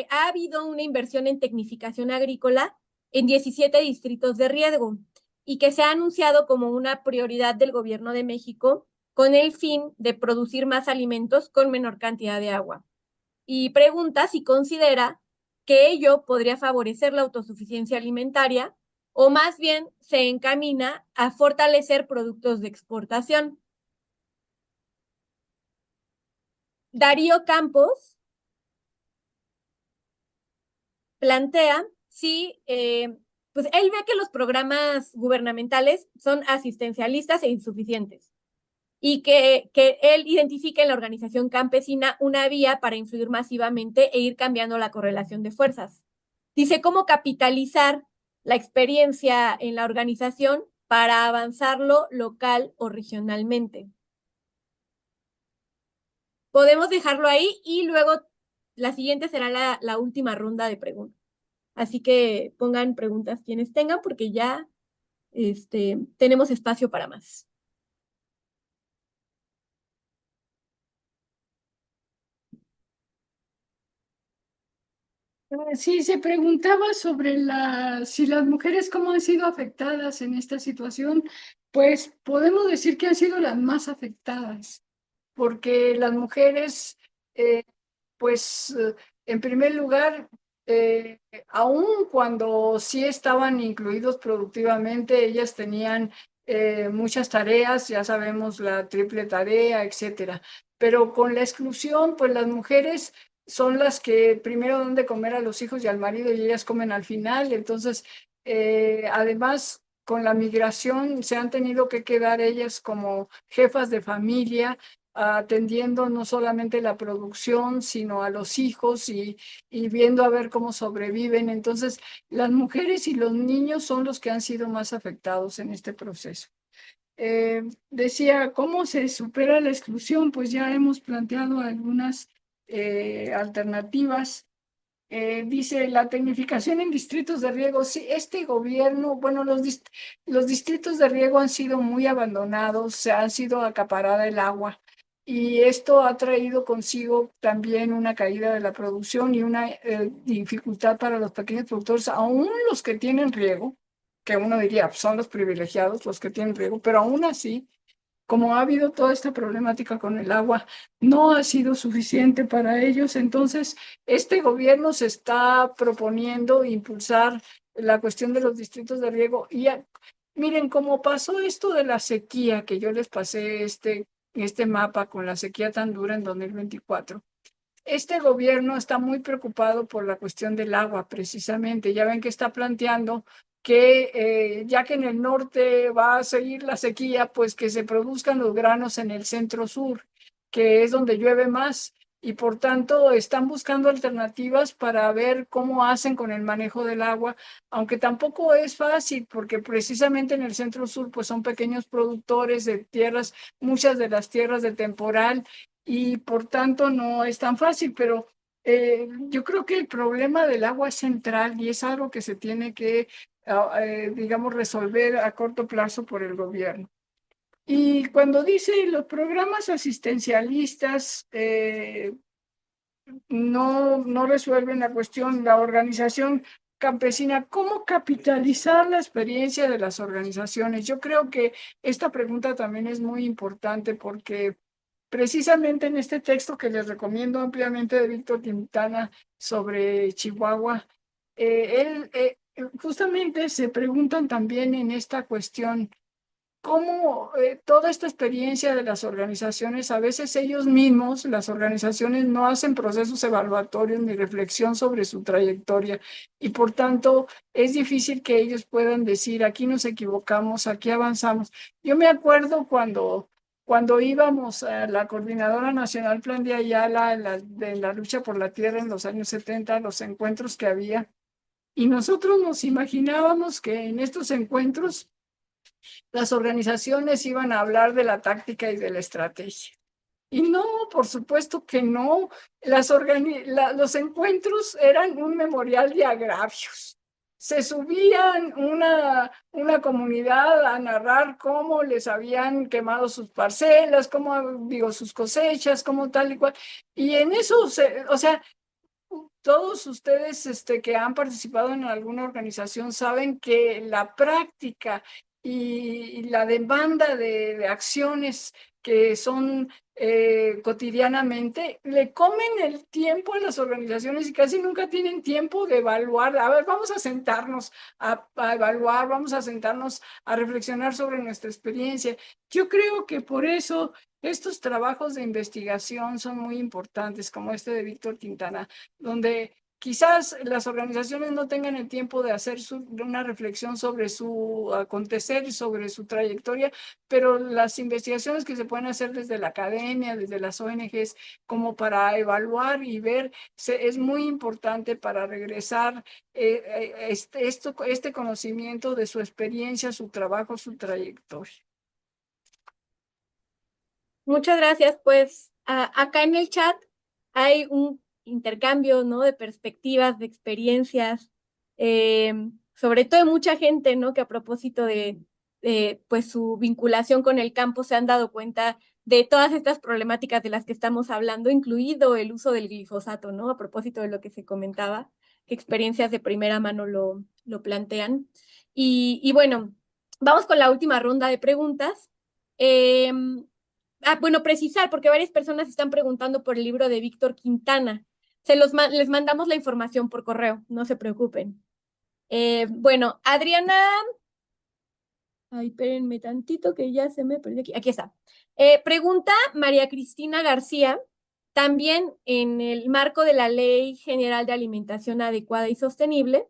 Speaker 3: ha habido una inversión en tecnificación agrícola en 17 distritos de riesgo y que se ha anunciado como una prioridad del gobierno de México con el fin de producir más alimentos con menor cantidad de agua. Y pregunta si considera que ello podría favorecer la autosuficiencia alimentaria o más bien se encamina a fortalecer productos de exportación. Darío Campos plantea si, pues él ve que los programas gubernamentales son asistencialistas e insuficientes y que él identifique en la organización campesina una vía para influir masivamente e ir cambiando la correlación de fuerzas. Dice cómo capitalizar la experiencia en la organización para avanzarlo local o regionalmente. Podemos dejarlo ahí y luego la siguiente será la última ronda de preguntas. Así que pongan preguntas quienes tengan porque ya tenemos espacio para más.
Speaker 2: Sí, se preguntaba sobre si las mujeres cómo han sido afectadas en esta situación. Pues podemos decir que han sido las más afectadas, porque las mujeres pues en primer lugar, aun cuando sí estaban incluidos productivamente, ellas tenían muchas tareas, ya sabemos la triple tarea, etcétera. Pero con la exclusión, pues las mujeres son las que primero dan de comer a los hijos y al marido y ellas comen al final. Entonces, además, con la migración se han tenido que quedar ellas como jefas de familia, atendiendo no solamente la producción, sino a los hijos y viendo a ver cómo sobreviven. Entonces, las mujeres y los niños son los que han sido más afectados en este proceso. Decía, ¿cómo se supera la exclusión? Pues ya hemos planteado algunas alternativas. Dice la tecnificación en distritos de riego. Sí, este gobierno, bueno, los distritos de riego han sido muy abandonados, se han sido acaparada el agua y esto ha traído consigo también una caída de la producción y una dificultad para los pequeños productores, aún los que tienen riego, que uno diría son los privilegiados los que tienen riego, pero aún así como ha habido toda esta problemática con el agua, no ha sido suficiente para ellos. Entonces, este gobierno se está proponiendo impulsar la cuestión de los distritos de riego. Miren, como pasó esto de la sequía, que yo les pasé este mapa con la sequía tan dura en 2024. Este gobierno está muy preocupado por la cuestión del agua, precisamente. Ya ven que está planteando que ya que en el norte va a seguir la sequía, pues que se produzcan los granos en el centro sur, que es donde llueve más. Y por tanto están buscando alternativas para ver cómo hacen con el manejo del agua, aunque tampoco es fácil, porque precisamente en el centro sur pues son pequeños productores de tierras, muchas de las tierras de temporal, y por tanto no es tan fácil, pero yo creo que el problema del agua es central y es algo que se tiene que, digamos, resolver a corto plazo por el gobierno. Y cuando dice los programas asistencialistas no resuelven la cuestión, la organización campesina, ¿cómo capitalizar la experiencia de las organizaciones? Yo creo que esta pregunta también es muy importante porque precisamente en este texto que les recomiendo ampliamente de Víctor Quintana sobre Chihuahua, él justamente se preguntan también en esta cuestión cómo toda esta experiencia de las organizaciones, a veces ellos mismos, las organizaciones, no hacen procesos evaluatorios ni reflexión sobre su trayectoria y por tanto es difícil que ellos puedan decir, aquí nos equivocamos, aquí avanzamos. Yo me acuerdo cuando íbamos a la Coordinadora Nacional Plan de Ayala, de la lucha por la tierra en los años 70, los encuentros que había, y nosotros nos imaginábamos que en estos encuentros las organizaciones iban a hablar de la táctica y de la estrategia. Y no, por supuesto que no. Los encuentros eran un memorial de agravios. Se subían una comunidad a narrar cómo les habían quemado sus parcelas, cómo, digo, sus cosechas, cómo tal y cual. Y en eso, o sea, todos ustedes que han participado en alguna organización saben que la práctica y la demanda de acciones que son cotidianamente, le comen el tiempo a las organizaciones y casi nunca tienen tiempo de evaluar. A ver, vamos a sentarnos a evaluar, vamos a sentarnos a reflexionar sobre nuestra experiencia. Yo creo que por eso estos trabajos de investigación son muy importantes, como este de Víctor Quintana, donde quizás las organizaciones no tengan el tiempo de hacer una reflexión sobre su acontecer y sobre su trayectoria, pero las investigaciones que se pueden hacer desde la academia, desde las ONGs, como para evaluar y ver, es muy importante para regresar este conocimiento de su experiencia, su trabajo, su trayectoria.
Speaker 3: Muchas gracias. Pues acá en el chat hay un intercambio, ¿no? De perspectivas, de experiencias, sobre todo de mucha gente, ¿no? Que a propósito de pues su vinculación con el campo se han dado cuenta de todas estas problemáticas de las que estamos hablando, incluido el uso del glifosato, ¿no? A propósito de lo que se comentaba, que experiencias de primera mano lo plantean. Y bueno, vamos con la última ronda de preguntas. bueno, precisar, porque varias personas están preguntando por el libro de Víctor Quintana. Les mandamos la información por correo, no se preocupen. Bueno, Adriana, ay, espérenme tantito que ya se me perdió aquí. Aquí está. Pregunta María Cristina García, también en el marco de la Ley General de Alimentación Adecuada y Sostenible,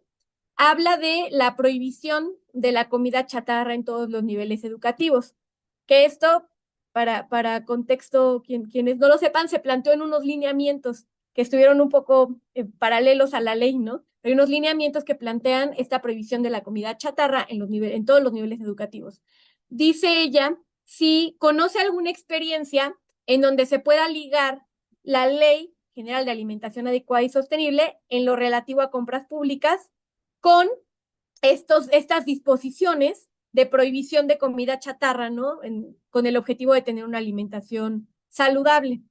Speaker 3: habla de la prohibición de la comida chatarra en todos los niveles educativos. Que esto, para contexto, quienes no lo sepan, se planteó en unos lineamientos que estuvieron un poco paralelos a la ley, ¿no? Hay unos lineamientos que plantean esta prohibición de la comida chatarra en todos los niveles educativos. Dice ella, si conoce alguna experiencia en donde se pueda ligar la Ley General de Alimentación Adecuada y Sostenible en lo relativo a compras públicas con estas disposiciones de prohibición de comida chatarra, ¿no? Con el objetivo de tener una alimentación saludable.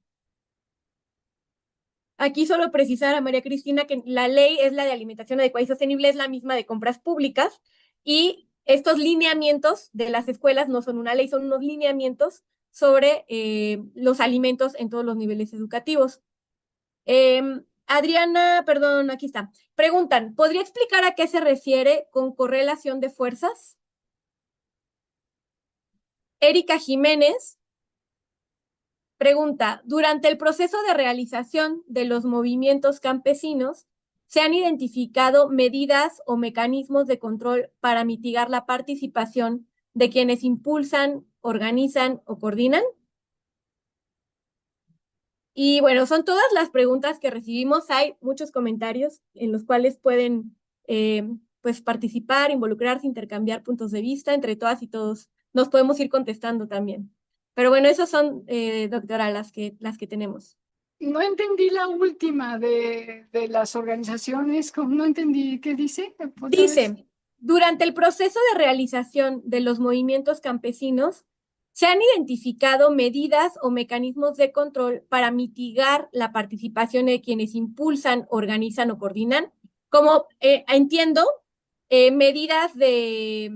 Speaker 3: Aquí solo precisar a María Cristina que la ley es la de alimentación adecuada y sostenible, es la misma de compras públicas, y estos lineamientos de las escuelas no son una ley, son unos lineamientos sobre los alimentos en todos los niveles educativos. Adriana, perdón, aquí está. Preguntan, ¿podría explicar a qué se refiere con correlación de fuerzas? Erika Jiménez pregunta, durante el proceso de realización de los movimientos campesinos, ¿se han identificado medidas o mecanismos de control para mitigar la participación de quienes impulsan, organizan o coordinan? Y bueno, son todas las preguntas que recibimos. Hay muchos comentarios en los cuales pueden pues participar, involucrarse, intercambiar puntos de vista entre todas y todos. Nos podemos ir contestando también. Pero bueno, esas son, doctora, las que tenemos.
Speaker 2: No entendí la última de las organizaciones, no entendí qué dice. ¿Otra vez?
Speaker 3: Dice, durante el proceso de realización de los movimientos campesinos, ¿se han identificado medidas o mecanismos de control para mitigar la participación de quienes impulsan, organizan o coordinan? Como entiendo, medidas de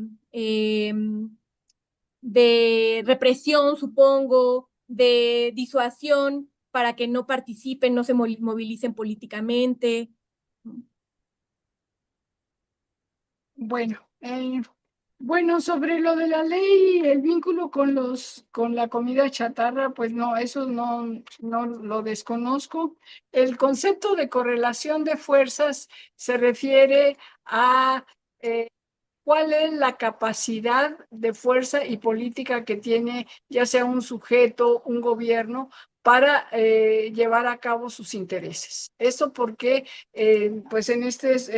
Speaker 3: represión, supongo, de disuasión para que no participen, no se movilicen políticamente.
Speaker 2: Bueno, bueno, sobre lo de la ley, el vínculo con la comida chatarra, pues no, eso no lo desconozco. El concepto de correlación de fuerzas se refiere a cuál es la capacidad de fuerza y política que tiene ya sea un sujeto, un gobierno, para llevar a cabo sus intereses. Eso porque, pues en estos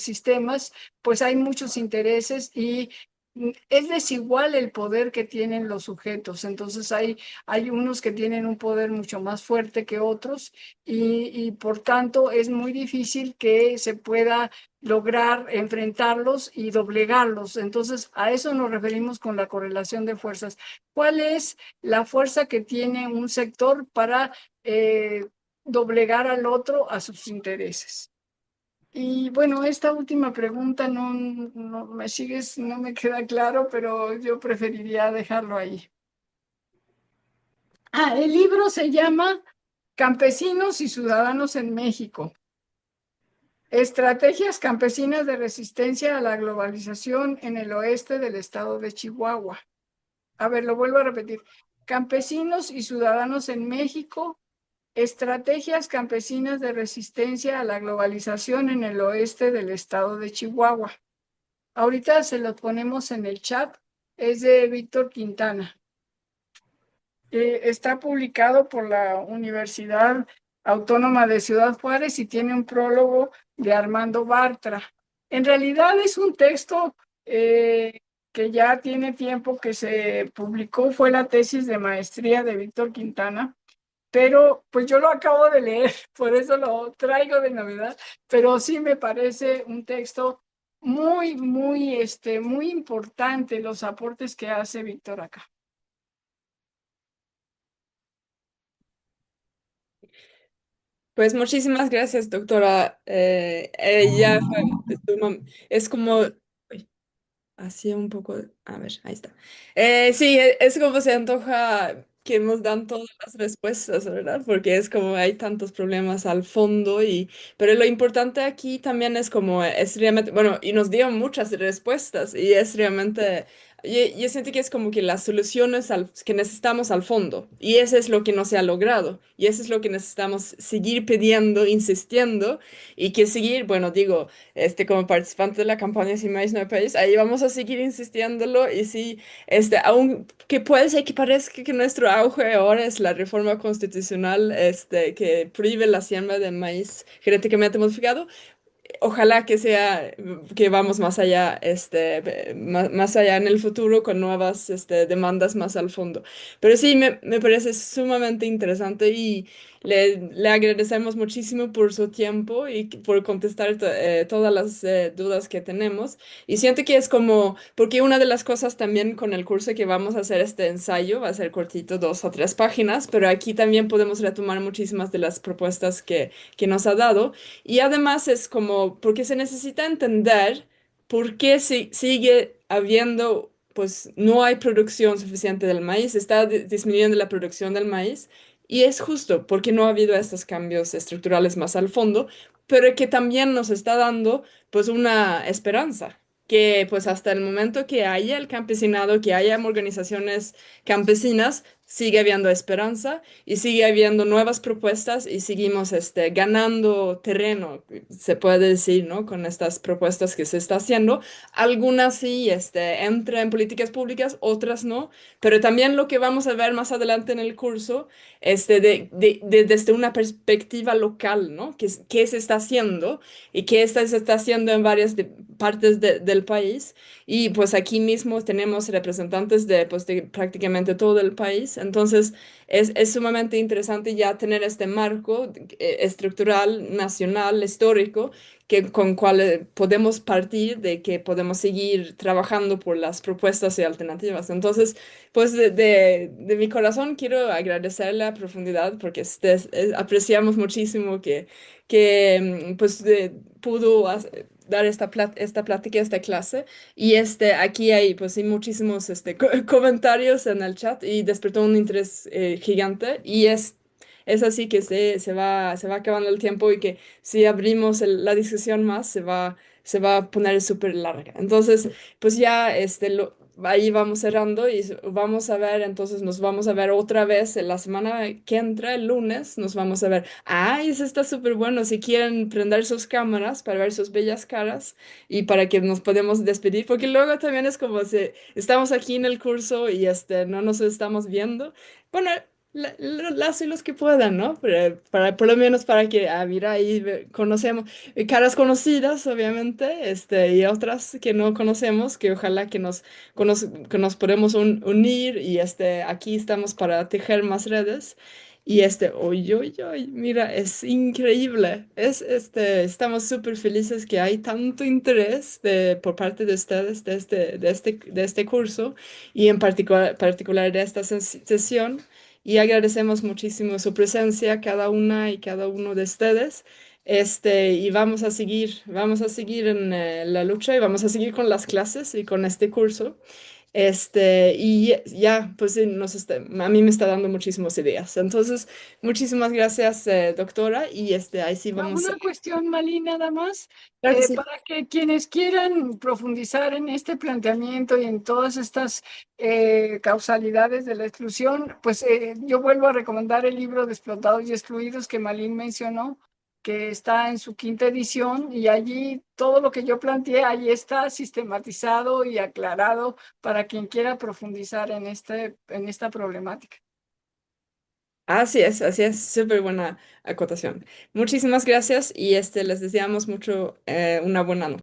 Speaker 2: sistemas, pues hay muchos intereses y es desigual el poder que tienen los sujetos. Entonces hay unos que tienen un poder mucho más fuerte que otros y por tanto es muy difícil que se pueda lograr enfrentarlos y doblegarlos. Entonces, a eso nos referimos con la correlación de fuerzas. ¿Cuál es la fuerza que tiene un sector para doblegar al otro a sus intereses? Y bueno, esta última pregunta no me sigues, no me queda claro, pero yo preferiría dejarlo ahí. El libro se llama Campesinos y Ciudadanos en México. Estrategias campesinas de resistencia a la globalización en el oeste del estado de Chihuahua. A ver, lo vuelvo a repetir. Campesinos y ciudadanos en México. Estrategias campesinas de resistencia a la globalización en el oeste del estado de Chihuahua. Ahorita se lo ponemos en el chat. Es de Víctor Quintana. Está publicado por la Universidad Autónoma de Ciudad Juárez y tiene un prólogo de Armando Bartra. En realidad es un texto que ya tiene tiempo que se publicó, fue la tesis de maestría de Víctor Quintana, pero pues yo lo acabo de leer, por eso lo traigo de novedad, pero sí me parece un texto muy importante los aportes que hace Víctor acá.
Speaker 1: Pues muchísimas gracias, doctora. Es como, uy, hacía un poco, a ver, ahí está. Sí, es como se antoja que nos dan todas las respuestas, ¿verdad? Porque es como hay tantos problemas al fondo pero lo importante aquí también es como, es realmente, bueno, y nos dieron muchas respuestas y es realmente, yo siento que es como que las soluciones que necesitamos al fondo y eso es lo que no se ha logrado y eso es lo que necesitamos seguir pidiendo, insistiendo y que seguir, bueno, digo como participante de la campaña Sin Maíz no hay país, ahí vamos a seguir insistiéndolo y sí, aunque puede ser que parezca que nuestro auge ahora es la reforma constitucional, que prohíbe la siembra de maíz genéticamente modificado, ojalá que sea, que vamos más allá, más allá en el futuro con nuevas, demandas más al fondo. Pero sí, me parece sumamente interesante y le agradecemos muchísimo por su tiempo y por contestar todas las dudas que tenemos. Y siento que es como, porque una de las cosas también con el curso que vamos a hacer este ensayo, va a ser cortito, 2 o 3 páginas, pero aquí también podemos retomar muchísimas de las propuestas que nos ha dado. Y además es como, porque se necesita entender por qué sigue habiendo, pues no hay producción suficiente del maíz, está disminuyendo la producción del maíz, y es justo porque no ha habido estos cambios estructurales más al fondo, pero que también nos está dando, pues, una esperanza. Que pues hasta el momento que haya el campesinado, que haya organizaciones campesinas, sigue habiendo esperanza y sigue habiendo nuevas propuestas y seguimos ganando terreno, se puede decir, ¿no? Con estas propuestas que se está haciendo. Algunas sí entran en políticas públicas, otras no, pero también lo que vamos a ver más adelante en el curso, desde una perspectiva local, ¿no? ¿Qué se está haciendo y qué se está haciendo en varias partes del país? Y pues aquí mismo tenemos representantes pues, de prácticamente todo el país. Entonces es sumamente interesante ya tener este marco estructural, nacional, histórico, con cual podemos partir de que podemos seguir trabajando por las propuestas y alternativas. Entonces, pues de mi corazón quiero agradecerle a profundidad porque apreciamos muchísimo que pues pudo dar esta plática, esta clase. Y aquí hay pues sí, muchísimos comentarios en el chat y despertó un interés gigante. Y es así que se va acabando el tiempo y que si abrimos la discusión más se va a poner súper larga. Entonces, pues ya ahí vamos cerrando y vamos a ver, entonces nos vamos a ver otra vez en la semana que entra, el lunes, nos vamos a ver. ¡Ay, eso está súper bueno! Si quieren prender sus cámaras para ver sus bellas caras y para que nos podamos despedir, porque luego también es como si estamos aquí en el curso y no nos estamos viendo. Bueno, las y los que puedan, ¿no? Por lo menos para que, mira, ahí conocemos caras conocidas, obviamente, y otras que no conocemos, que ojalá que nos podemos unir y aquí estamos para tejer más redes. Y uy, uy, uy, mira, es increíble. Estamos súper felices que hay tanto interés por parte de ustedes de este curso y en particular de esta sesión. Y agradecemos muchísimo su presencia, cada una y cada uno de ustedes. Y vamos a seguir en la lucha y vamos a seguir con las clases y con este curso. Y ya, pues sí, a mí me está dando muchísimas ideas. Entonces, muchísimas gracias, doctora, y ahí sí vamos.
Speaker 2: Una cuestión, Malí, nada más,
Speaker 1: Claro que sí.
Speaker 2: para que quienes quieran profundizar en este planteamiento y en todas estas causalidades de la exclusión, pues yo vuelvo a recomendar el libro de Explotados y Excluidos que Malín mencionó, que está en su 5ª edición, y allí todo lo que yo planteé, allí está sistematizado y aclarado para quien quiera profundizar en esta problemática.
Speaker 1: Así es, súper buena acotación. Muchísimas gracias y les deseamos mucho una buena noche.